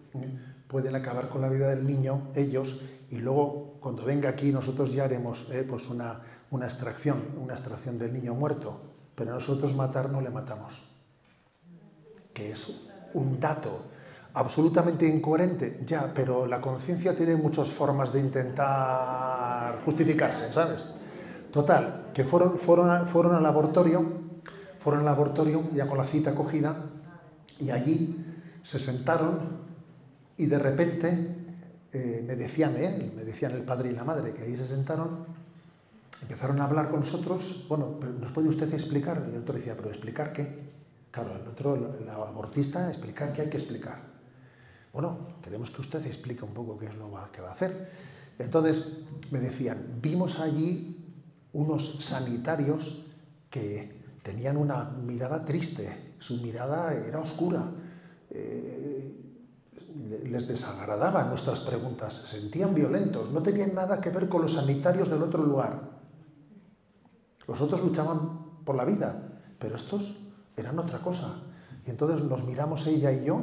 acabar con la vida del niño, ellos, y luego, cuando venga aquí, nosotros ya haremos pues una extracción del niño muerto, pero nosotros matar no le matamos. Que es un dato absolutamente incoherente, ya, pero la conciencia tiene muchas formas de intentar justificarse, ¿sabes? Total, que fueron al laboratorio, ya con la cita cogida, y allí se sentaron y de repente me decían el padre y la madre, que ahí se sentaron, empezaron a hablar con nosotros, bueno, pero ¿nos puede usted explicar? Y el otro decía, ¿pero explicar qué? Claro, el abortista, explicar qué hay que explicar. Bueno, queremos que usted explique un poco qué es lo que va a hacer. Entonces me decían, vimos allí unos sanitarios que tenían una mirada triste, su mirada era oscura, les desagradaban nuestras preguntas, se sentían violentos, no tenían nada que ver con los sanitarios del otro lugar. Los otros luchaban por la vida, pero estos eran otra cosa. Y entonces nos miramos ella y yo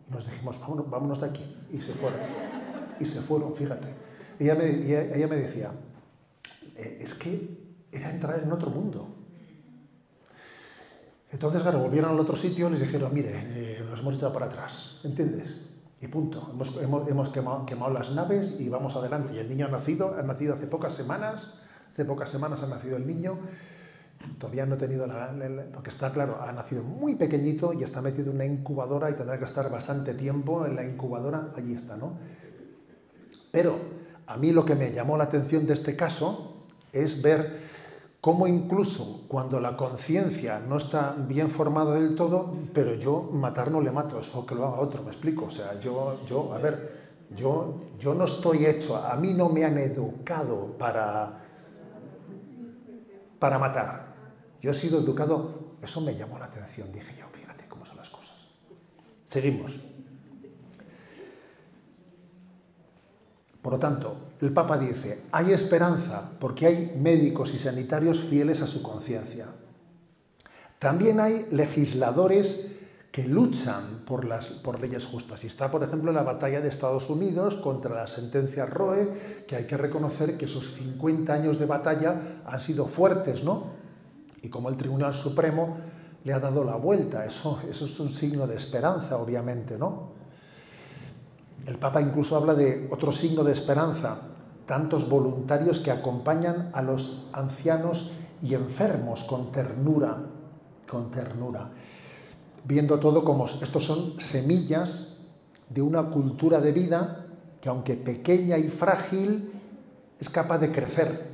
y nos dijimos, vámonos de aquí. Y se fueron, fíjate. Ella me decía, es que era entrar en otro mundo. Entonces, claro, volvieron al otro sitio y les dijeron, mire, nos hemos echado para atrás, ¿entiendes? Y punto. Hemos quemado las naves y vamos adelante. Y el niño ha nacido hace pocas semanas ha nacido el niño. Todavía no he tenido porque está claro, ha nacido muy pequeñito y está metido en una incubadora y tendrá que estar bastante tiempo en la incubadora, allí está, ¿no? Pero a mí lo que me llamó la atención de este caso es ver cómo incluso cuando la conciencia no está bien formada del todo, pero yo matar no le mato, eso que lo haga otro, me explico. O sea, yo no estoy hecho, a mí no me han educado para matar. Yo he sido educado, eso me llamó la atención, dije yo, fíjate cómo son las cosas. Seguimos. Por lo tanto, el Papa dice, hay esperanza porque hay médicos y sanitarios fieles a su conciencia. También hay legisladores que luchan por leyes justas. Y está, por ejemplo, la batalla de Estados Unidos contra la sentencia Roe, que hay que reconocer que esos 50 años de batalla han sido fuertes, ¿no? Y como el Tribunal Supremo le ha dado la vuelta, eso es un signo de esperanza, obviamente, ¿no? El Papa incluso habla de otro signo de esperanza, tantos voluntarios que acompañan a los ancianos y enfermos con ternura, viendo todo como estos son semillas de una cultura de vida que, aunque pequeña y frágil, es capaz de crecer.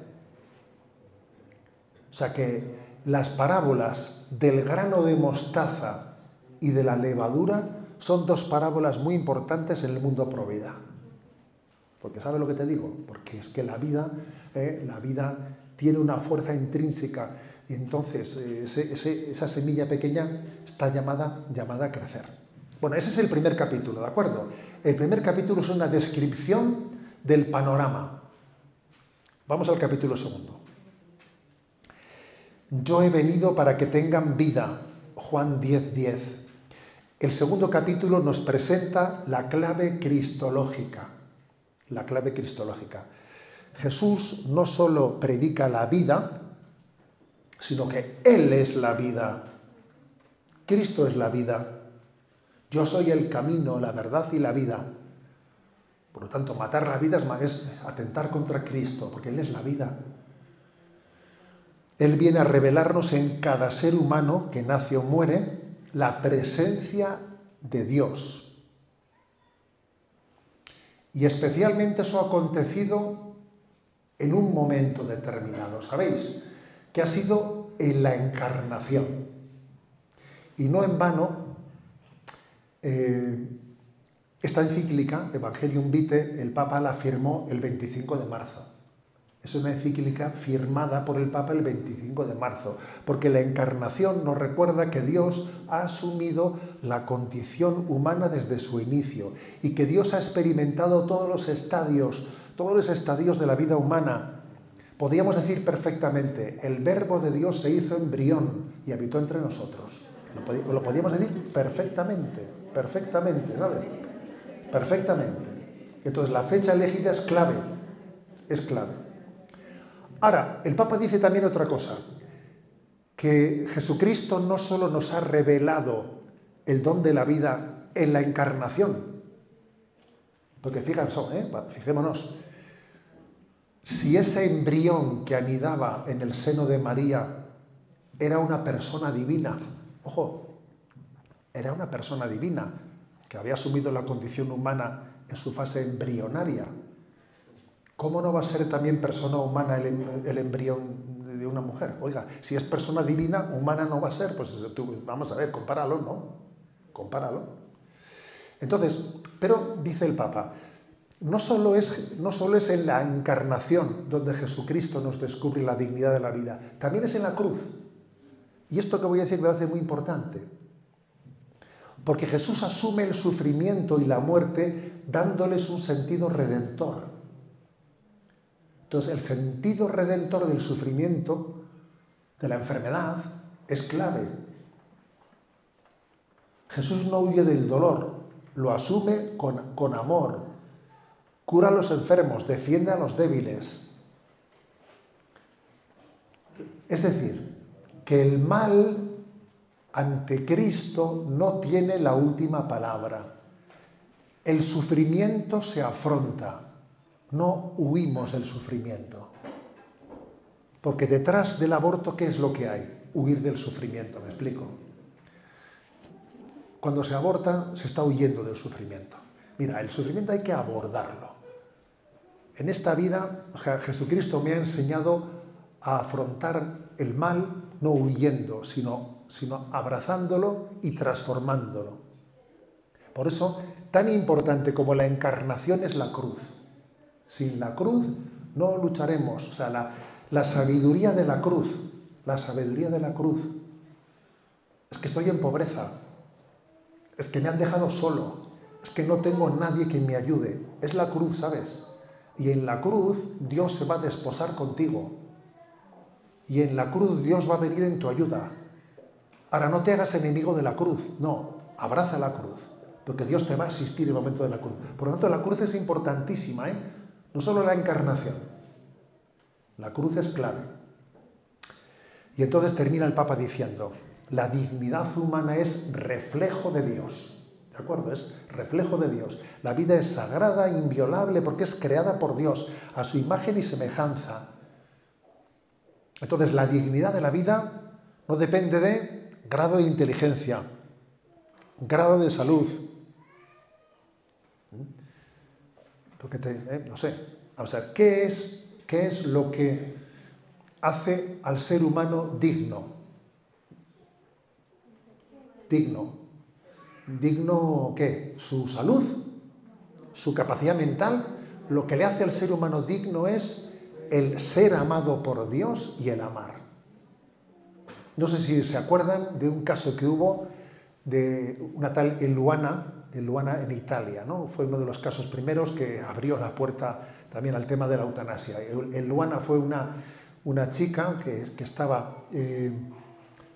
O sea que las parábolas del grano de mostaza y de la levadura son dos parábolas muy importantes en el mundo pro vida. Porque ¿sabes lo que te digo? Porque es que la vida tiene una fuerza intrínseca y entonces esa semilla pequeña está llamada a crecer. Bueno, ese es el primer capítulo, ¿de acuerdo? El primer capítulo es una descripción del panorama. Vamos al capítulo segundo. Yo he venido para que tengan vida, Juan 10:10. El segundo capítulo nos presenta la clave cristológica. La clave cristológica. Jesús no solo predica la vida, sino que Él es la vida. Cristo es la vida. Yo soy el camino, la verdad y la vida. Por lo tanto, matar la vida es atentar contra Cristo, porque Él es la vida. Él viene a revelarnos en cada ser humano que nace o muere la presencia de Dios. Y especialmente eso ha acontecido en un momento determinado, ¿sabéis? Que ha sido en la encarnación. Y no en vano, esta encíclica, Evangelium Vitae, el Papa la firmó el 25 de marzo. Es una encíclica firmada por el Papa el 25 de marzo, porque la encarnación nos recuerda que Dios ha asumido la condición humana desde su inicio y que Dios ha experimentado todos los estadios de la vida humana. Podríamos decir perfectamente, el Verbo de Dios se hizo embrión y habitó entre nosotros. Lo podríamos decir perfectamente, ¿sabes? Perfectamente. Entonces la fecha elegida es clave, Ahora, el Papa dice también otra cosa, que Jesucristo no solo nos ha revelado el don de la vida en la encarnación, porque fijémonos, si ese embrión que anidaba en el seno de María era una persona divina, ojo, era una persona divina que había asumido la condición humana en su fase embrionaria, ¿cómo no va a ser también persona humana el embrión de una mujer? Oiga, si es persona divina, humana no va a ser. Pues vamos a ver, compáralo, ¿no? Compáralo. Entonces, pero dice el Papa, no solo es en la encarnación donde Jesucristo nos descubre la dignidad de la vida, también es en la cruz. Y esto que voy a decir me parece muy importante. Porque Jesús asume el sufrimiento y la muerte dándoles un sentido redentor. Entonces, el sentido redentor del sufrimiento, de la enfermedad, es clave. Jesús no huye del dolor, lo asume con amor, cura a los enfermos, defiende a los débiles. Es decir, que el mal ante Cristo no tiene la última palabra. El sufrimiento se afronta. No huimos del sufrimiento. Porque detrás del aborto, ¿qué es lo que hay? Huir del sufrimiento, ¿me explico? Cuando se aborta, se está huyendo del sufrimiento. Mira, el sufrimiento hay que abordarlo. En esta vida, Jesucristo me ha enseñado a afrontar el mal, no huyendo, sino abrazándolo y transformándolo. Por eso, tan importante como la encarnación es la cruz. Sin la cruz no lucharemos. O sea, la sabiduría de la cruz, es que estoy en pobreza, es que me han dejado solo, es que no tengo nadie que me ayude. Es la cruz, ¿sabes? Y en la cruz Dios se va a desposar contigo. Y en la cruz Dios va a venir en tu ayuda. Ahora, no te hagas enemigo de la cruz, no, abraza la cruz, porque Dios te va a asistir en el momento de la cruz. Por lo tanto, la cruz es importantísima, no solo la encarnación, la cruz es clave. Y entonces termina el Papa diciendo, la dignidad humana es reflejo de Dios, ¿de acuerdo? Es reflejo de Dios. La vida es sagrada, inviolable, porque es creada por Dios, a su imagen y semejanza. Entonces, la dignidad de la vida no depende de grado de inteligencia, grado de salud. Porque no sé, vamos a ver, ¿qué es lo que hace al ser humano digno? Digno. ¿Digno qué? Su salud, su capacidad mental. Lo que le hace al ser humano digno es el ser amado por Dios y el amar. No sé si se acuerdan de un caso que hubo de una tal Eluana en Italia, ¿no? Fue uno de los casos primeros que abrió la puerta también al tema de la eutanasia. Eluana fue una chica que estaba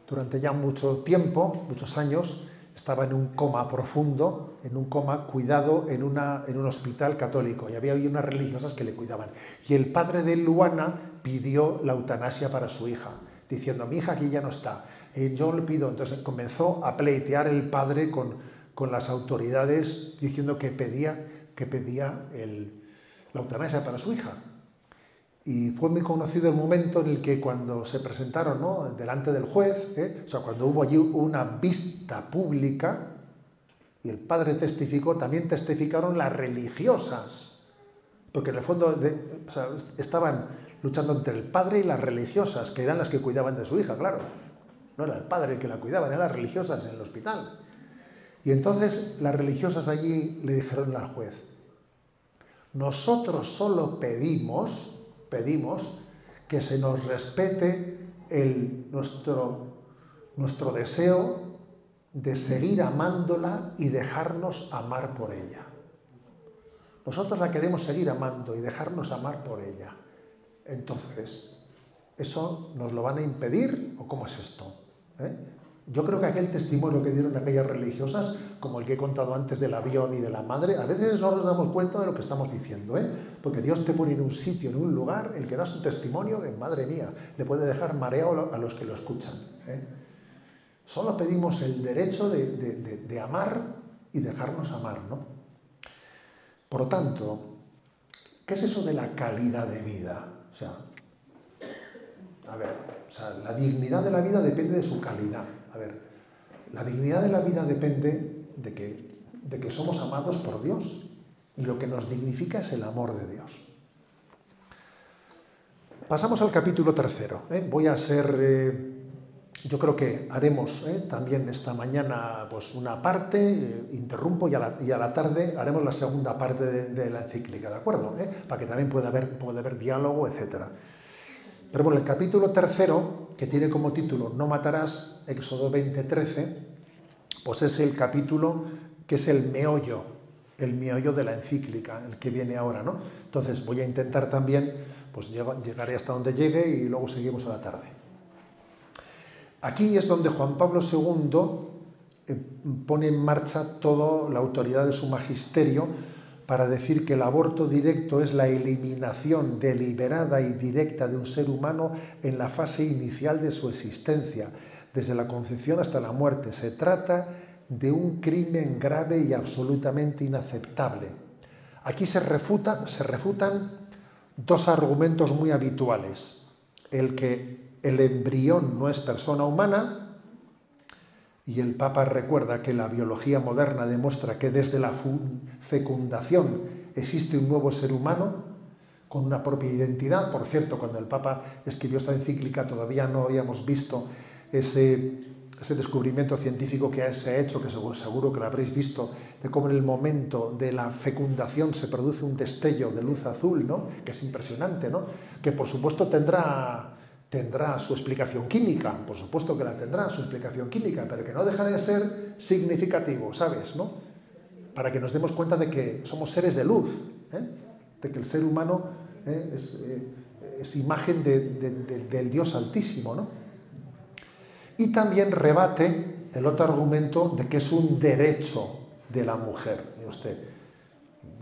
durante ya mucho tiempo, muchos años, estaba en un coma profundo, en un coma cuidado en un hospital católico, y había unas religiosas que le cuidaban. Y el padre de Luana pidió la eutanasia para su hija, diciendo: mi hija aquí ya no está, yo le pido. Entonces comenzó a pleitear el padre con las autoridades, diciendo que pedía la eutanasia para su hija. Y fue muy conocido el momento en el que, cuando se presentaron, ¿no?, delante del juez, o sea, cuando hubo allí una vista pública y el padre testificó, también testificaron las religiosas, porque en el fondo o sea, estaban luchando entre el padre y las religiosas, que eran las que cuidaban de su hija, claro. No era el padre el que la cuidaba, eran las religiosas en el hospital. Y entonces las religiosas allí le dijeron al juez: nosotros solo pedimos que se nos respete nuestro deseo de seguir amándola y dejarnos amar por ella. Nosotros la queremos seguir amando y dejarnos amar por ella. Entonces, ¿eso nos lo van a impedir o cómo es esto? Yo creo que aquel testimonio que dieron aquellas religiosas, como el que he contado antes del avión y de la madre, a veces no nos damos cuenta de lo que estamos diciendo, porque Dios te pone en un sitio, en un lugar, el que das un testimonio que, madre mía, le puede dejar mareado a los que lo escuchan. Solo pedimos el derecho de amar y dejarnos amar, ¿no? Por lo tanto, ¿qué es eso de la calidad de vida? O sea, la dignidad de la vida depende de su calidad. La dignidad de la vida depende de que somos amados por Dios, y lo que nos dignifica es el amor de Dios. Pasamos al capítulo 3. Voy a ser, yo creo que haremos también esta mañana pues una parte, interrumpo, y a la tarde haremos la segunda parte de la encíclica, ¿de acuerdo? Para que también pueda haber diálogo, etcétera. Pero bueno, el capítulo 3, que tiene como título No matarás, Éxodo 20:13, pues es el capítulo que es el meollo de la encíclica, el que viene ahora, ¿no? Entonces voy a intentar también, pues llegaré hasta donde llegue y luego seguimos a la tarde. Aquí es donde Juan Pablo II pone en marcha toda la autoridad de su magisterio para decir que el aborto directo es la eliminación deliberada y directa de un ser humano en la fase inicial de su existencia, desde la concepción hasta la muerte. Se trata de un crimen grave y absolutamente inaceptable. Aquí se refutan dos argumentos muy habituales: el que el embrión no es persona humana, y el Papa recuerda que la biología moderna demuestra que desde la fecundación existe un nuevo ser humano con una propia identidad. Por cierto, cuando el Papa escribió esta encíclica todavía no habíamos visto ese descubrimiento científico que se ha hecho, que seguro que lo habréis visto, de cómo en el momento de la fecundación se produce un destello de luz azul, ¿no?, que es impresionante, ¿no?, que por supuesto tendrá su explicación química, por supuesto que la tendrá, su explicación química, pero que no deja de ser significativo, ¿sabes?, ¿no?, para que nos demos cuenta de que somos seres de luz, de que el ser humano es imagen del Dios Altísimo, ¿no? Y también rebate el otro argumento de que es un derecho de la mujer. Mire usted,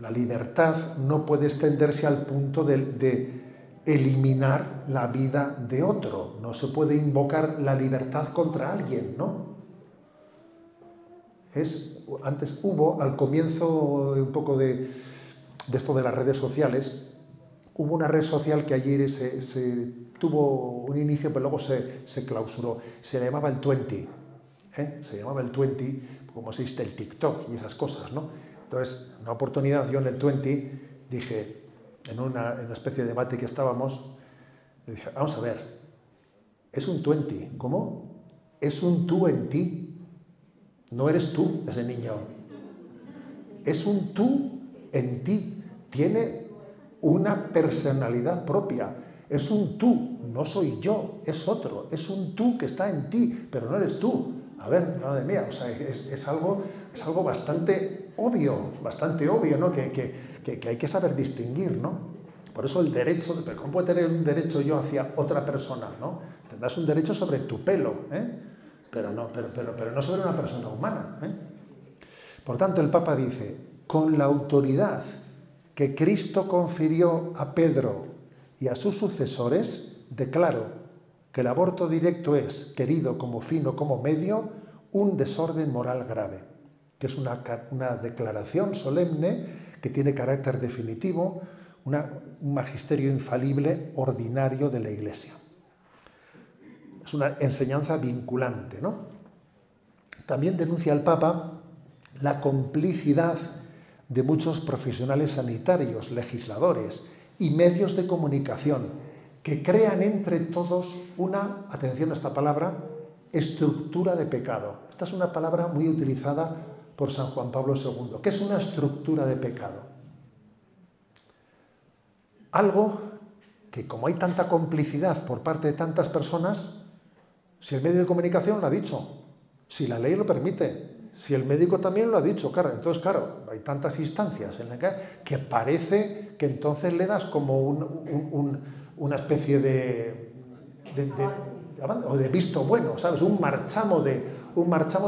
la libertad no puede extenderse al punto de eliminar la vida de otro. No se puede invocar la libertad contra alguien, ¿no? Antes hubo, al comienzo un poco de esto de las redes sociales, hubo una red social que ayer se tuvo un inicio, pero luego se clausuró. Se llamaba el 20. Se llamaba el 20. como existe el TikTok y esas cosas, ¿no? Entonces, en una oportunidad yo en el 20 dije, en una especie de debate que estábamos, le dije, vamos a ver, es un 20, ¿cómo? Es un tú en ti, no eres tú ese niño, es un tú en ti, tiene una personalidad propia, es un tú, no soy yo, es otro, es un tú que está en ti, pero no eres tú. A ver, madre mía, o sea, es algo bastante obvio, ¿no? Que hay que saber distinguir, ¿no? Por eso el derecho, pero ¿cómo puedo tener un derecho yo hacia otra persona, ¿no? Tendrás un derecho sobre tu pelo, pero no sobre una persona humana, Por tanto, el Papa dice, con la autoridad que Cristo confirió a Pedro y a sus sucesores, declaro que el aborto directo es, querido como fin o como medio, un desorden moral grave, que es una declaración solemne que tiene carácter definitivo, un magisterio infalible ordinario de la Iglesia. Es una enseñanza vinculante, ¿no? También denuncia el Papa la complicidad de muchos profesionales sanitarios, legisladores y medios de comunicación que crean entre todos una, atención a esta palabra, estructura de pecado. Esta es una palabra muy utilizada por San Juan Pablo II. ¿Qué es una estructura de pecado? Algo que, como hay tanta complicidad por parte de tantas personas, si el medio de comunicación lo ha dicho, si la ley lo permite, si el médico también lo ha dicho, claro, entonces, claro, hay tantas instancias en las que parece que entonces le das como una especie de visto bueno, ¿sabes? Un marchamo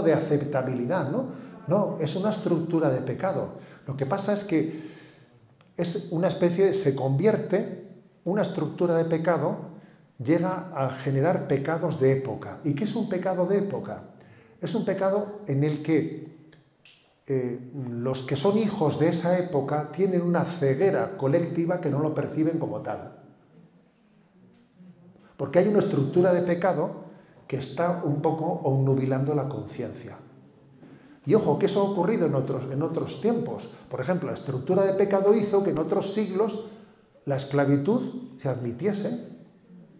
de aceptabilidad, ¿no? No, es una estructura de pecado. Lo que pasa es que es una especie, se convierte, una estructura de pecado llega a generar pecados de época. ¿Y qué es un pecado de época? Es un pecado en el que los que son hijos de esa época tienen una ceguera colectiva que no lo perciben como tal. Porque hay una estructura de pecado que está un poco obnubilando la conciencia. Y ojo, que eso ha ocurrido en otros tiempos. Por ejemplo, la estructura de pecado hizo que en otros siglos la esclavitud se admitiese.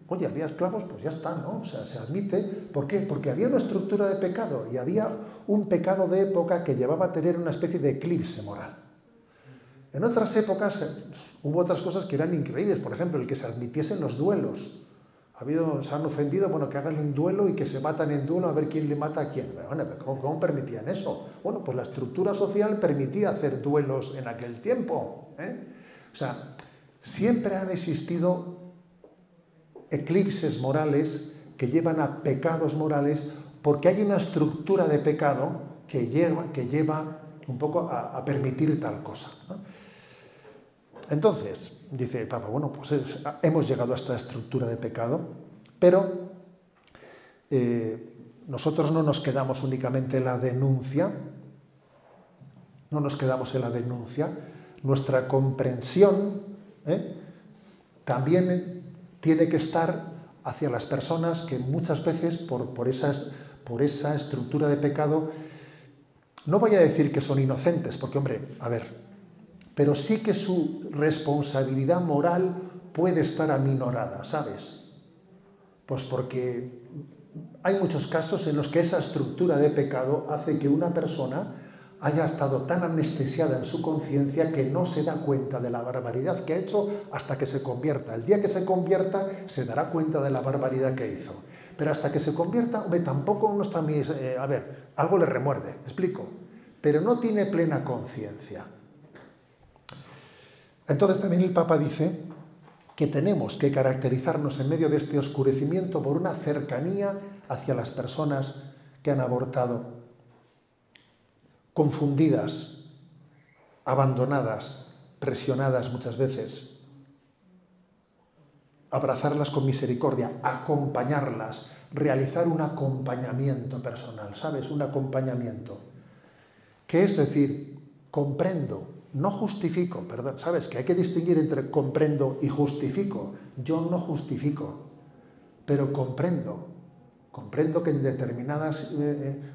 Oye, había esclavos, pues ya está, ¿no? O sea, se admite. ¿Por qué? Porque había una estructura de pecado y había un pecado de época que llevaba a tener una especie de eclipse moral. En otras épocas hubo otras cosas que eran increíbles. Por ejemplo, el que se admitiesen los duelos. Se han ofendido, bueno, que hagan un duelo y que se matan en duelo a ver quién le mata a quién. Bueno, ¿cómo permitían eso? Bueno, pues la estructura social permitía hacer duelos en aquel tiempo. O sea, siempre han existido eclipses morales que llevan a pecados morales porque hay una estructura de pecado que lleva un poco a permitir tal cosa, ¿no? Entonces, dice el Papa, bueno, pues hemos llegado a esta estructura de pecado, pero nosotros no nos quedamos únicamente en la denuncia, nuestra comprensión también tiene que estar hacia las personas que muchas veces por esa estructura de pecado, no voy a decir que son inocentes, porque hombre, a ver, pero sí que su responsabilidad moral puede estar aminorada, ¿sabes? Pues porque hay muchos casos en los que esa estructura de pecado hace que una persona haya estado tan anestesiada en su conciencia que no se da cuenta de la barbaridad que ha hecho hasta que se convierta. El día que se convierta se dará cuenta de la barbaridad que hizo. Pero hasta que se convierta, hombre, tampoco uno está a ver, algo le remuerde, ¿me explico? Pero no tiene plena conciencia. Entonces también el Papa dice que tenemos que caracterizarnos en medio de este oscurecimiento por una cercanía hacia las personas que han abortado, confundidas, abandonadas, presionadas muchas veces. Abrazarlas con misericordia, acompañarlas, realizar un acompañamiento personal, ¿sabes? Un acompañamiento. ¿Qué es decir? Comprendo. No justifico, perdón, ¿sabes? Que hay que distinguir entre comprendo y justifico. Yo no justifico, pero comprendo. Comprendo que en determinadas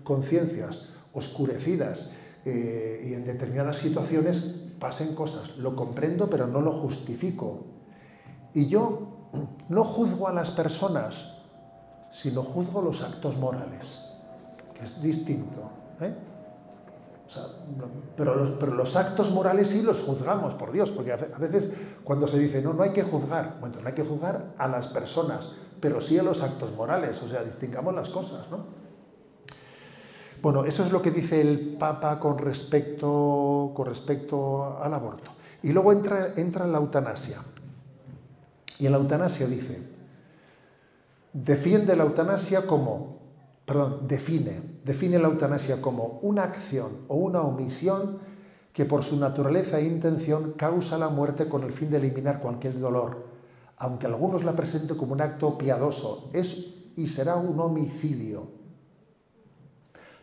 conciencias oscurecidas y en determinadas situaciones pasen cosas. Lo comprendo, pero no lo justifico. Y yo no juzgo a las personas, sino juzgo los actos morales, que es distinto, ¿eh? O sea, pero los actos morales sí los juzgamos, por Dios, porque a veces cuando se dice no hay que juzgar, bueno, no hay que juzgar a las personas, pero sí a los actos morales, o sea, distingamos las cosas, ¿no? Bueno, eso es lo que dice el Papa con respecto al aborto. Y luego entra en la eutanasia. Y en la eutanasia define la eutanasia como una acción o una omisión que por su naturaleza e intención causa la muerte con el fin de eliminar cualquier dolor, aunque algunos la presenten como un acto piadoso, es y será un homicidio.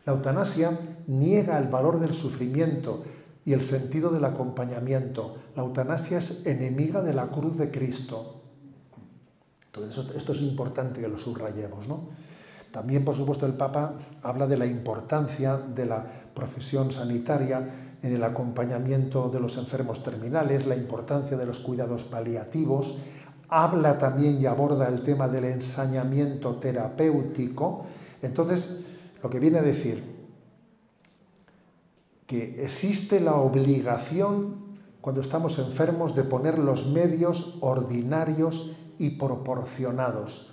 La eutanasia niega el valor del sufrimiento y el sentido del acompañamiento. La eutanasia es enemiga de la cruz de Cristo. Entonces, esto es importante que lo subrayemos, ¿no? También, por supuesto, el Papa habla de la importancia de la profesión sanitaria en el acompañamiento de los enfermos terminales, la importancia de los cuidados paliativos. Habla también y aborda el tema del ensañamiento terapéutico. Entonces, lo que viene a decir que existe la obligación, cuando estamos enfermos, de poner los medios ordinarios y proporcionados.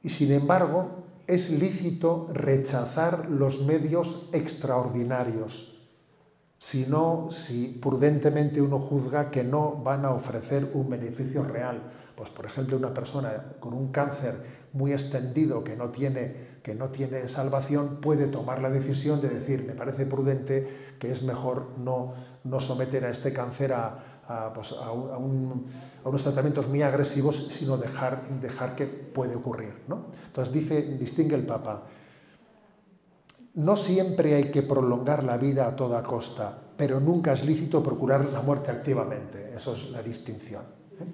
Y sin embargo, es lícito rechazar los medios extraordinarios, si prudentemente uno juzga que no van a ofrecer un beneficio real. Pues, por ejemplo, una persona con un cáncer muy extendido que no tiene salvación puede tomar la decisión de decir, me parece prudente que es mejor no someter a este cáncer a unos tratamientos muy agresivos, sino dejar que puede ocurrir, ¿no? Entonces distingue el Papa, no siempre hay que prolongar la vida a toda costa, pero nunca es lícito procurar la muerte activamente. Eso es la distinción, ¿eh?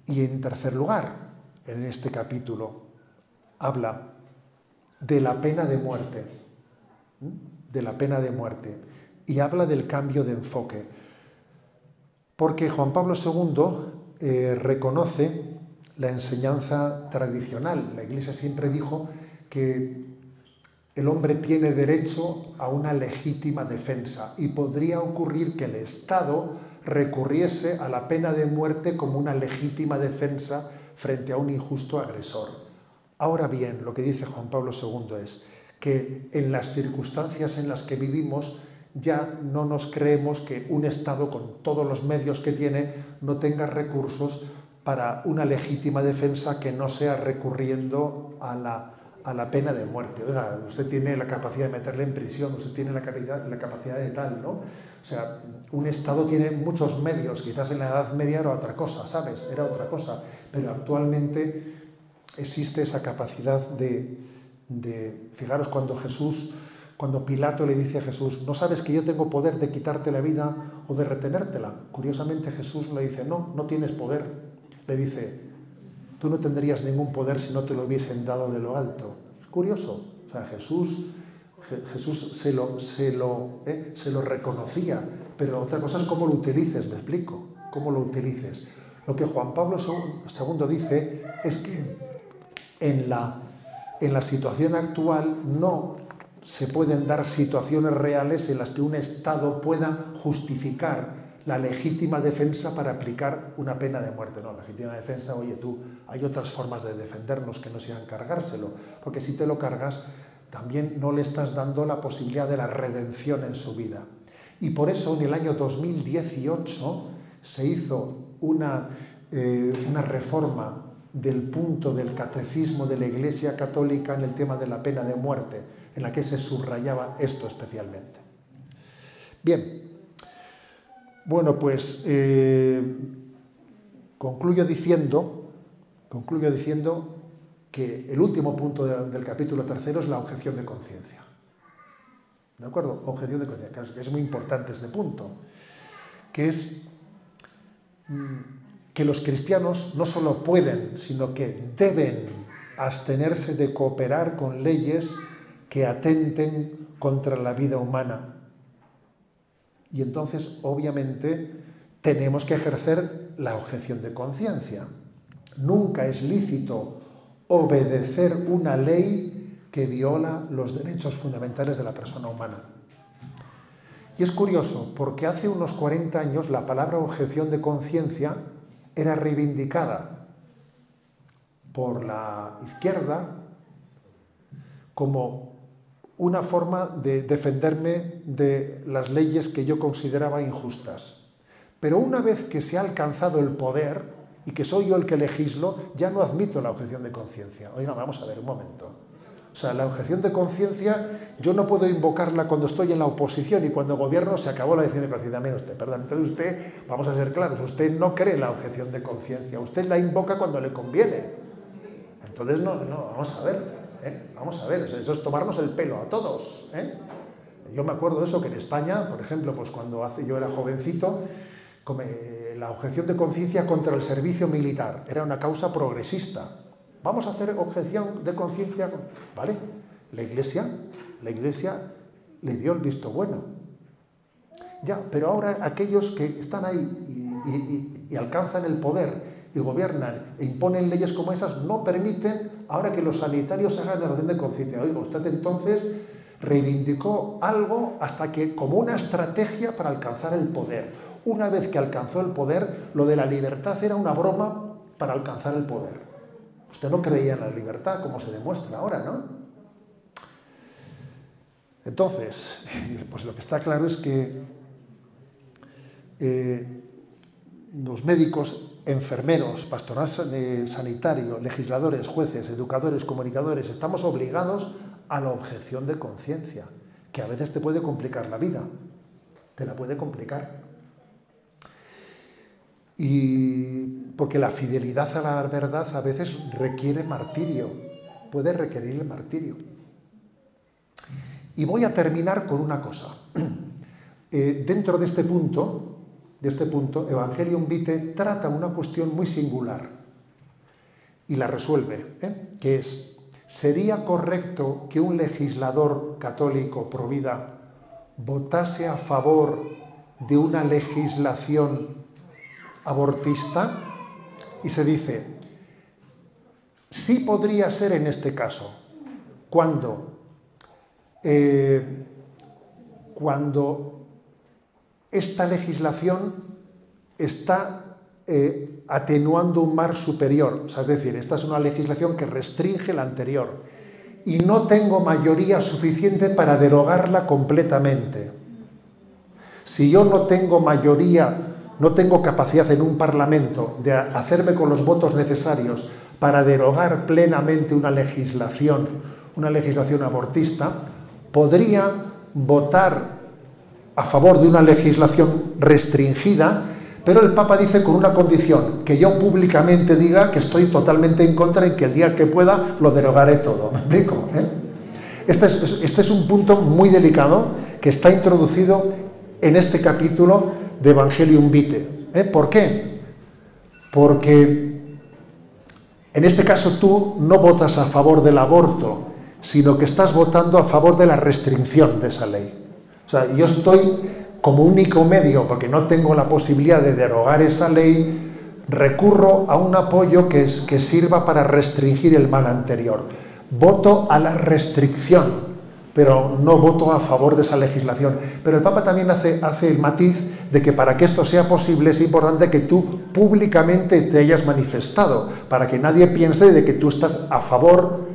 Y en tercer lugar, en este capítulo, habla de la pena de muerte, y habla del cambio de enfoque. Porque Juan Pablo II reconoce la enseñanza tradicional. La Iglesia siempre dijo que el hombre tiene derecho a una legítima defensa y podría ocurrir que el Estado recurriese a la pena de muerte como una legítima defensa frente a un injusto agresor. Ahora bien, lo que dice Juan Pablo II es que en las circunstancias en las que vivimos ya no nos creemos que un Estado con todos los medios que tiene no tenga recursos para una legítima defensa que no sea recurriendo a la pena de muerte. Oiga, usted tiene la capacidad de meterle en prisión, usted tiene la capacidad de tal, ¿no? O sea, un Estado tiene muchos medios, quizás en la Edad Media era otra cosa, ¿sabes? Era otra cosa, pero actualmente existe esa capacidad de fijaros cuando Pilato le dice a Jesús, ¿no sabes que yo tengo poder de quitarte la vida o de retenértela? Curiosamente Jesús le dice, no tienes poder. Le dice, tú no tendrías ningún poder si no te lo hubiesen dado de lo alto. Es curioso. O sea, Jesús se lo reconocía, pero otra cosa es cómo lo utilices, me explico, cómo lo utilices. Lo que Juan Pablo II dice es que en la situación actual no se pueden dar situaciones reales en las que un Estado pueda justificar la legítima defensa para aplicar una pena de muerte. No, legítima defensa, oye hay otras formas de defendernos que no sean cargárselo, porque si te lo cargas, también no le estás dando la posibilidad de la redención en su vida. Y por eso en el año 2018 se hizo una reforma del punto del catecismo de la Iglesia Católica en el tema de la pena de muerte, en la que se subrayaba esto especialmente. Bien, bueno, pues concluyo diciendo que el último punto del capítulo tercero es la objeción de conciencia. ¿De acuerdo? Objeción de conciencia, que es muy importante este punto, que es que los cristianos no solo pueden, sino que deben abstenerse de cooperar con leyes que atenten contra la vida humana. Y entonces, obviamente, tenemos que ejercer la objeción de conciencia. Nunca es lícito obedecer una ley que viola los derechos fundamentales de la persona humana. Y es curioso, porque hace unos 40 años la palabra objeción de conciencia era reivindicada por la izquierda como una forma de defenderme de las leyes que yo consideraba injustas. Pero una vez que se ha alcanzado el poder y que soy yo el que legislo, ya no admito la objeción de conciencia. Oiga, vamos a ver un momento. O sea, la objeción de conciencia yo no puedo invocarla cuando estoy en la oposición y cuando gobierno se acabó la objeción de conciencia. Mire usted, perdón, entonces usted, vamos a ser claros, usted no cree en la objeción de conciencia, usted la invoca cuando le conviene. Entonces, no, vamos a ver. Vamos a ver, eso es tomarnos el pelo a todos. Yo me acuerdo de eso, que en España, por ejemplo, pues cuando yo era jovencito, la objeción de conciencia contra el servicio militar era una causa progresista. Vamos a hacer objeción de conciencia, ¿vale? La Iglesia le dio el visto bueno. Ya, pero ahora aquellos que están ahí y alcanzan el poder y gobiernan e imponen leyes como esas, no permiten ahora que los sanitarios hagan objeción de conciencia. Oiga, usted entonces reivindicó algo hasta que como una estrategia para alcanzar el poder. Una vez que alcanzó el poder, lo de la libertad era una broma para alcanzar el poder. Usted no creía en la libertad, como se demuestra ahora, ¿no? Entonces, pues lo que está claro es que los médicos, enfermeros, pastoral sanitario, legisladores, jueces, educadores, comunicadores, estamos obligados a la objeción de conciencia, que a veces te puede complicar la vida, te la puede complicar. Y porque la fidelidad a la verdad a veces requiere martirio, puede requerir el martirio. Y voy a terminar con una cosa. Dentro de este punto, Evangelium Vitae trata una cuestión muy singular y la resuelve, que es: ¿sería correcto que un legislador católico pro vida votase a favor de una legislación abortista? Y se dice, sí podría ser en este caso, cuando esta legislación está atenuando un mal superior. O sea, es decir, esta es una legislación que restringe la anterior y no tengo mayoría suficiente para derogarla completamente. Si yo no tengo mayoría, no tengo capacidad en un parlamento de hacerme con los votos necesarios para derogar plenamente una legislación abortista, podría votar a favor de una legislación restringida, pero el Papa dice con una condición: que yo públicamente diga que estoy totalmente en contra y que el día que pueda lo derogaré todo. ¿Me explico? Este es un punto muy delicado que está introducido en este capítulo de Evangelium Vitae. ¿Por qué? Porque en este caso tú no votas a favor del aborto, sino que estás votando a favor de la restricción de esa ley. O sea, yo estoy como único medio, porque no tengo la posibilidad de derogar esa ley, recurro a un apoyo que sirva para restringir el mal anterior. Voto a la restricción, pero no voto a favor de esa legislación. Pero el Papa también hace el matiz de que para que esto sea posible es importante que tú públicamente te hayas manifestado, para que nadie piense de que tú estás a favor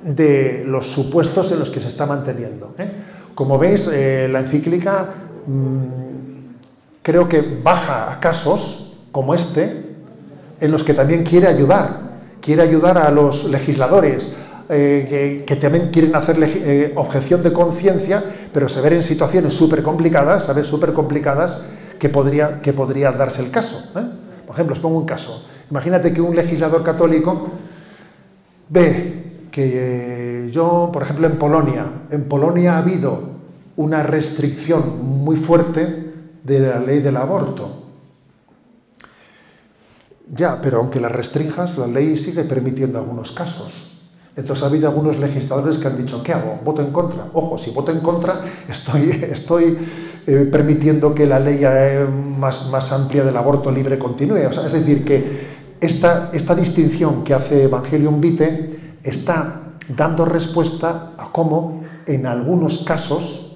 de los supuestos en los que se está manteniendo. Como veis, la encíclica creo que baja a casos como este, en los que también quiere ayudar a los legisladores, que también quieren hacer objeción de conciencia, pero se ven en situaciones súper complicadas, ¿sabes? Súper complicadas, que podría darse el caso. Por ejemplo, os pongo un caso. Imagínate que un legislador católico ve que por ejemplo, en Polonia ha habido una restricción muy fuerte de la ley del aborto. Ya, pero aunque la restringas, la ley sigue permitiendo algunos casos. Entonces ha habido algunos legisladores que han dicho, ¿qué hago? ¿Voto en contra? Ojo, si voto en contra, estoy permitiendo que la ley más amplia del aborto libre continúe. O sea, es decir, que esta distinción que hace Evangelium Vitae está dando respuesta a cómo en algunos casos,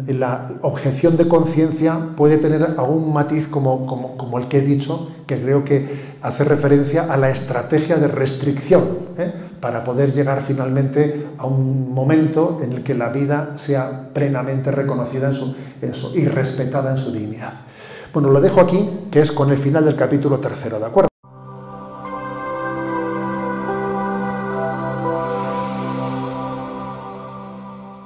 la objeción de conciencia puede tener algún matiz como el que he dicho, que creo que hace referencia a la estrategia de restricción, para poder llegar finalmente a un momento en el que la vida sea plenamente reconocida y respetada en su dignidad. Bueno, lo dejo aquí, que es con el final del capítulo 3, ¿de acuerdo?